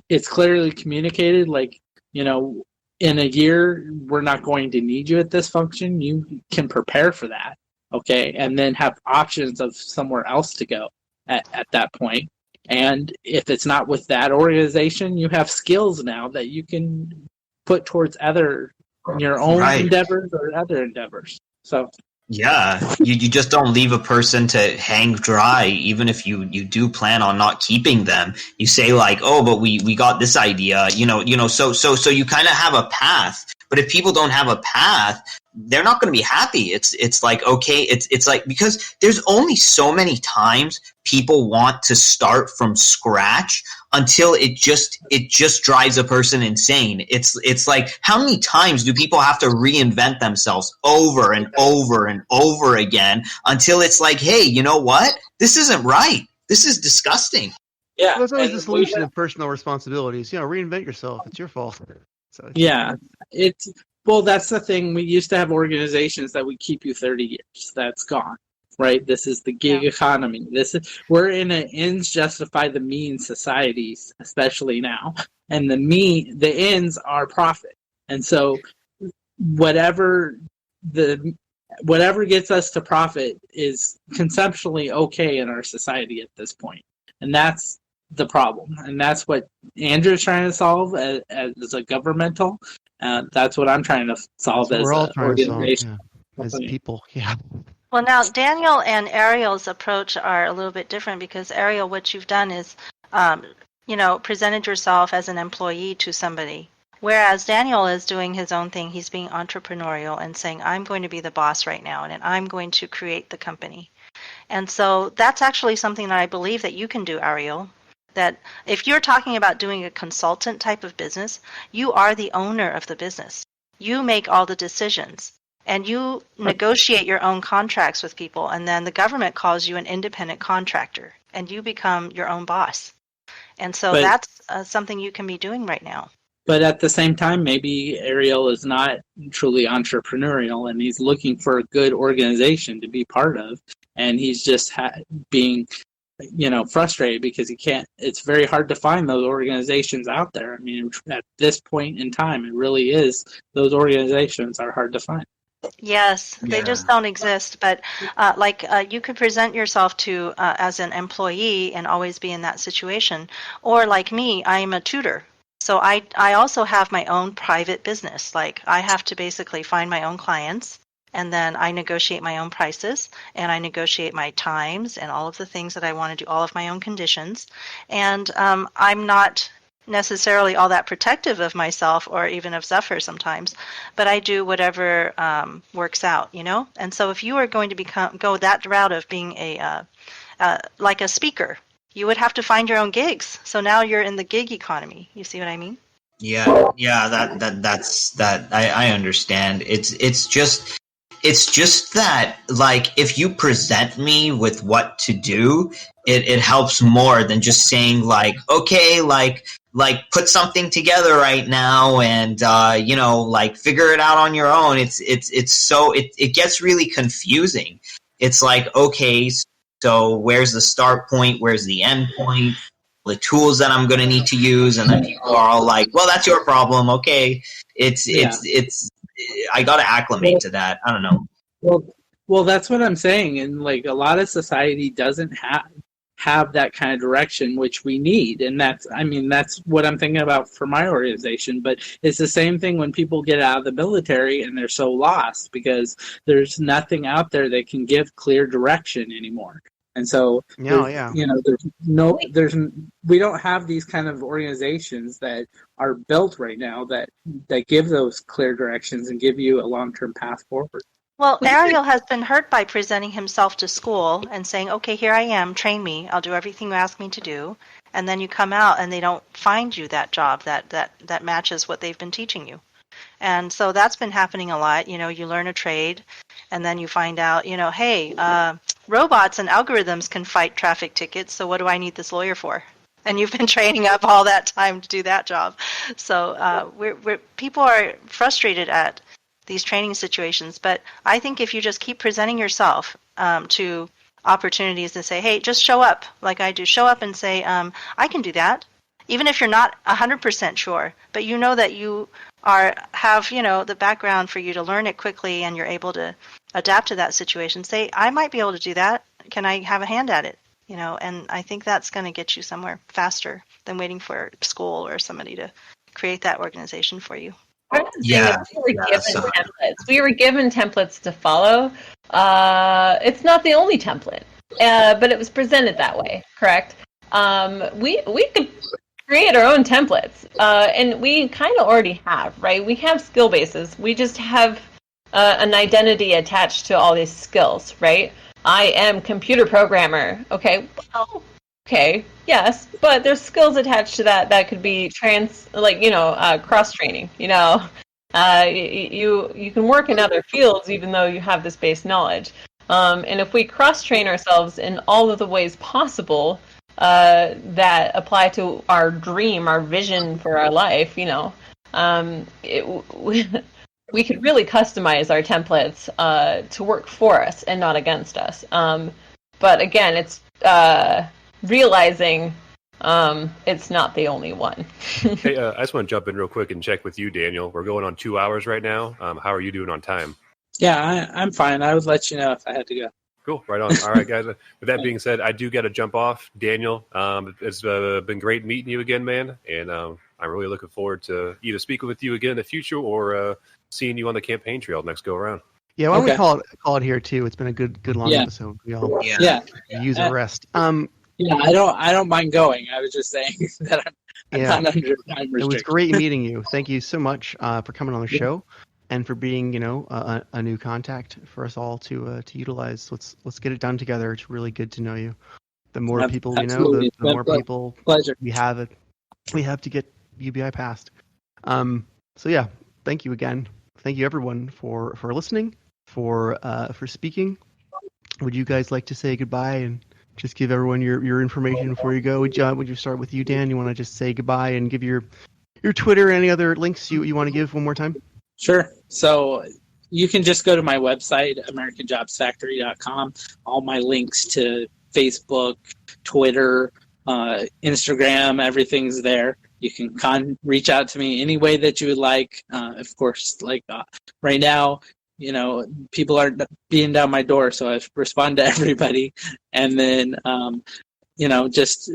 it's clearly communicated, like, in a year, we're not going to need you at this function, you can prepare for that, okay? And then have options of somewhere else to go at that point. And if it's not with that organization, you have skills now that you can put towards your own endeavors or other endeavors. So yeah, you just don't leave a person to hang dry, even if you do plan on not keeping them. You say like, oh, but we got this idea, so you kind of have a path. But if people don't have a path, they're not going to be happy. It's like, okay, it's like, because there's only so many times people want to start from scratch until it just drives a person insane. It's like, how many times do people have to reinvent themselves over and over and over again until it's like, hey, you know what? This isn't right. This is disgusting. Yeah. Well, it's always the solution of personal responsibilities. Reinvent yourself. It's your fault. So Well, that's the thing. We used to have organizations that would keep you 30 years. That's gone, right? This is the gig economy. We're in an ends justify the means society, especially now. And the ends are profit. And so whatever gets us to profit is conceptually okay in our society at this point. And that's the problem. And that's what Andrew's trying to solve as a governmental. That's what I'm trying to solve as we're all an trying organization. to solve, as people. Yeah. Well, now Daniel and Ariel's approach are a little bit different because Ariel, what you've done is, presented yourself as an employee to somebody. Whereas Daniel is doing his own thing. He's being entrepreneurial and saying, I'm going to be the boss right now and I'm going to create the company. And so that's actually something that I believe that you can do, Ariel. That if you're talking about doing a consultant type of business, you are the owner of the business. You make all the decisions and you negotiate your own contracts with people. And then the government calls you an independent contractor and you become your own boss. And so that's something you can be doing right now. But at the same time, maybe Ariel is not truly entrepreneurial and he's looking for a good organization to be part of. And he's just being, frustrated because he can't. It's very hard to find those organizations out there. I mean, at this point in time, it really is. Those organizations are hard to find. Yes, they just don't exist. But you could present yourself to as an employee and always be in that situation. Or like me, I am a tutor. So I also have my own private business. Like I have to basically find my own clients and then I negotiate my own prices and I negotiate my times and all of the things that I want to do, all of my own conditions. And I'm not necessarily all that protective of myself or even of Zephyr sometimes, but I do whatever works out, And so if you are going to go that route of being like a speaker, you would have to find your own gigs. So now you're in the gig economy. You see what I mean? Yeah, that's that. I understand. It's just that, like, if you present me with what to do, it helps more than just saying like, okay, like put something together right now and figure it out on your own. It gets really confusing. It's like, okay, so where's the start point? Where's the end point? The tools that I'm going to need to use, and then people are all like, well, that's your problem. Okay. It's I got to acclimate to that. I don't know. Well, that's what I'm saying. And like a lot of society doesn't have that kind of direction, which we need. And that's what I'm thinking about for my organization. But it's the same thing when people get out of the military and they're so lost because there's nothing out there that can give clear direction anymore. And so, we don't have these kind of organizations that are built right now that give those clear directions and give you a long-term path forward. Well, Ariel has been hurt by presenting himself to school and saying, okay, here I am, train me, I'll do everything you ask me to do. And then you come out and they don't find you that job that matches what they've been teaching you. And so that's been happening a lot. You learn a trade and then you find out, hey, robots and algorithms can fight traffic tickets. So what do I need this lawyer for? And you've been training up all that time to do that job. So people are frustrated at these training situations. But I think if you just keep presenting yourself to opportunities and say, hey, just show up like I do. Show up and say, I can do that. Even if you're not 100% sure, but you know that you have the background for you to learn it quickly and you're able to adapt to that situation. Say, I might be able to do that. Can I have a hand at it? And I think that's going to get you somewhere faster than waiting for school or somebody to create that organization for you. We were given templates to follow. It's not the only template, but it was presented that way, correct? We could create our own templates, and we kind of already have, right? We have skill bases. We just have an identity attached to all these skills, right? I am computer programmer. Okay, well, okay, yes, but there's skills attached to that could be cross training. You can work in other fields even though you have this base knowledge. And if we cross train ourselves in all of the ways possible that apply to our dream, our vision for our life, we could really customize our templates to work for us and not against us. But again, it's realizing it's not the only one. Hey, I just want to jump in real quick and check with you, Daniel. We're going on 2 hours right now. How are you doing on time? Yeah, I'm fine. I would let you know if I had to go. Cool, right on. All right, guys. With that being said, I do got to jump off. Daniel, it's been great meeting you again, man. And I'm really looking forward to either speaking with you again in the future or seeing you on the campaign trail next go around. Yeah, why don't we Okay. call it here too? It's been a good long Yeah. episode. We all Yeah. use a rest. Yeah, I don't mind going. I was just saying that I'm Yeah. not under time It was restriction. great meeting you. Thank you so much for coming on the show, and for being, a new contact for us all to utilize. Let's get it done together. It's really good to know you. The more people we know, Absolutely. the more people Pleasure. we have to get UBI passed. So yeah, thank you again. Thank you everyone for listening, for speaking. Would you guys like to say goodbye and just give everyone your information before you go? Would you start with you, Dan? You want to just say goodbye and give your Twitter and any other links you want to give one more time? Sure. So you can just go to my website, AmericanJobsFactory.com. All my links to Facebook, Twitter, Instagram, everyth's there. You can reach out to me any way that you would like. Of course, right now, people are beating down my door, so I respond to everybody. And then, just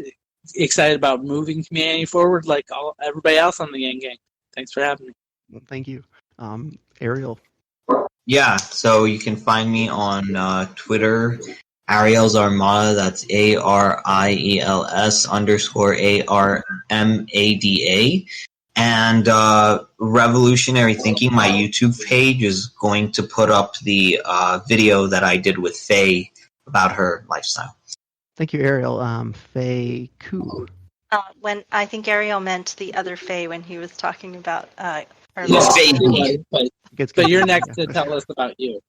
excited about moving humanity forward like everybody else on the Yang Gang. Thanks for having me. Well, thank you. Ariel. Yeah, so you can find me on Twitter, Ariel's Armada. That's ARIELS_ARMADA. And Revolutionary Thinking, my YouTube page, is going to put up the video that I did with Faye about her lifestyle. Thank you, Ariel. Faye Koo. When I think Ariel meant the other Faye when he was talking about her Yeah, Faye. but you're next to tell us about you.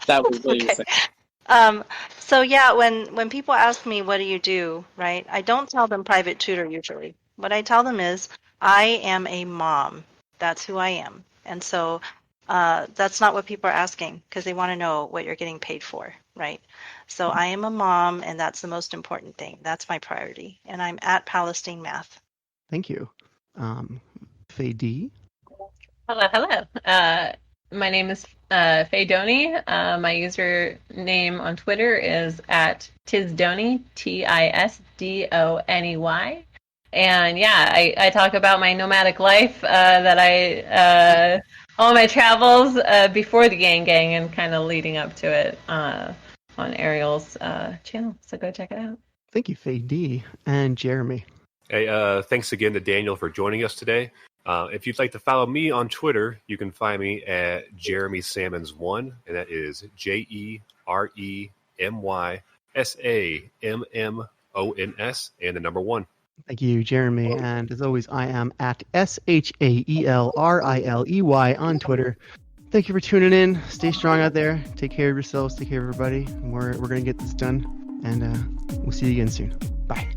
That was what you were saying. So yeah, when people ask me what do you do, right? I don't tell them private tutor usually. What I tell them is I am a mom. That's who I am. And so that's not what people are asking because they want to know what you're getting paid for, right? So I am a mom, and that's the most important thing. That's my priority. And I'm at Palestine Math. Thank you. Faye D. Hello. My name is Faye Doney. My username on Twitter is at Tisdoney, TISDONEY. And yeah, I talk about my nomadic life that all my travels before the Yang Gang and kind of leading up to it on Ariel's channel. So go check it out. Thank you, Faye D. And Jeremy. Hey, thanks again to Daniel for joining us today. If you'd like to follow me on Twitter, you can find me at Jeremy Sammons1, and that is JeremySammons and the number 1. Thank you, Jeremy. And as always, I am at SHAELRILEY on Twitter. Thank you for tuning in. Stay strong out there. Take care of yourselves. Take care of everybody. We're going to get this done. And we'll see you again soon. Bye.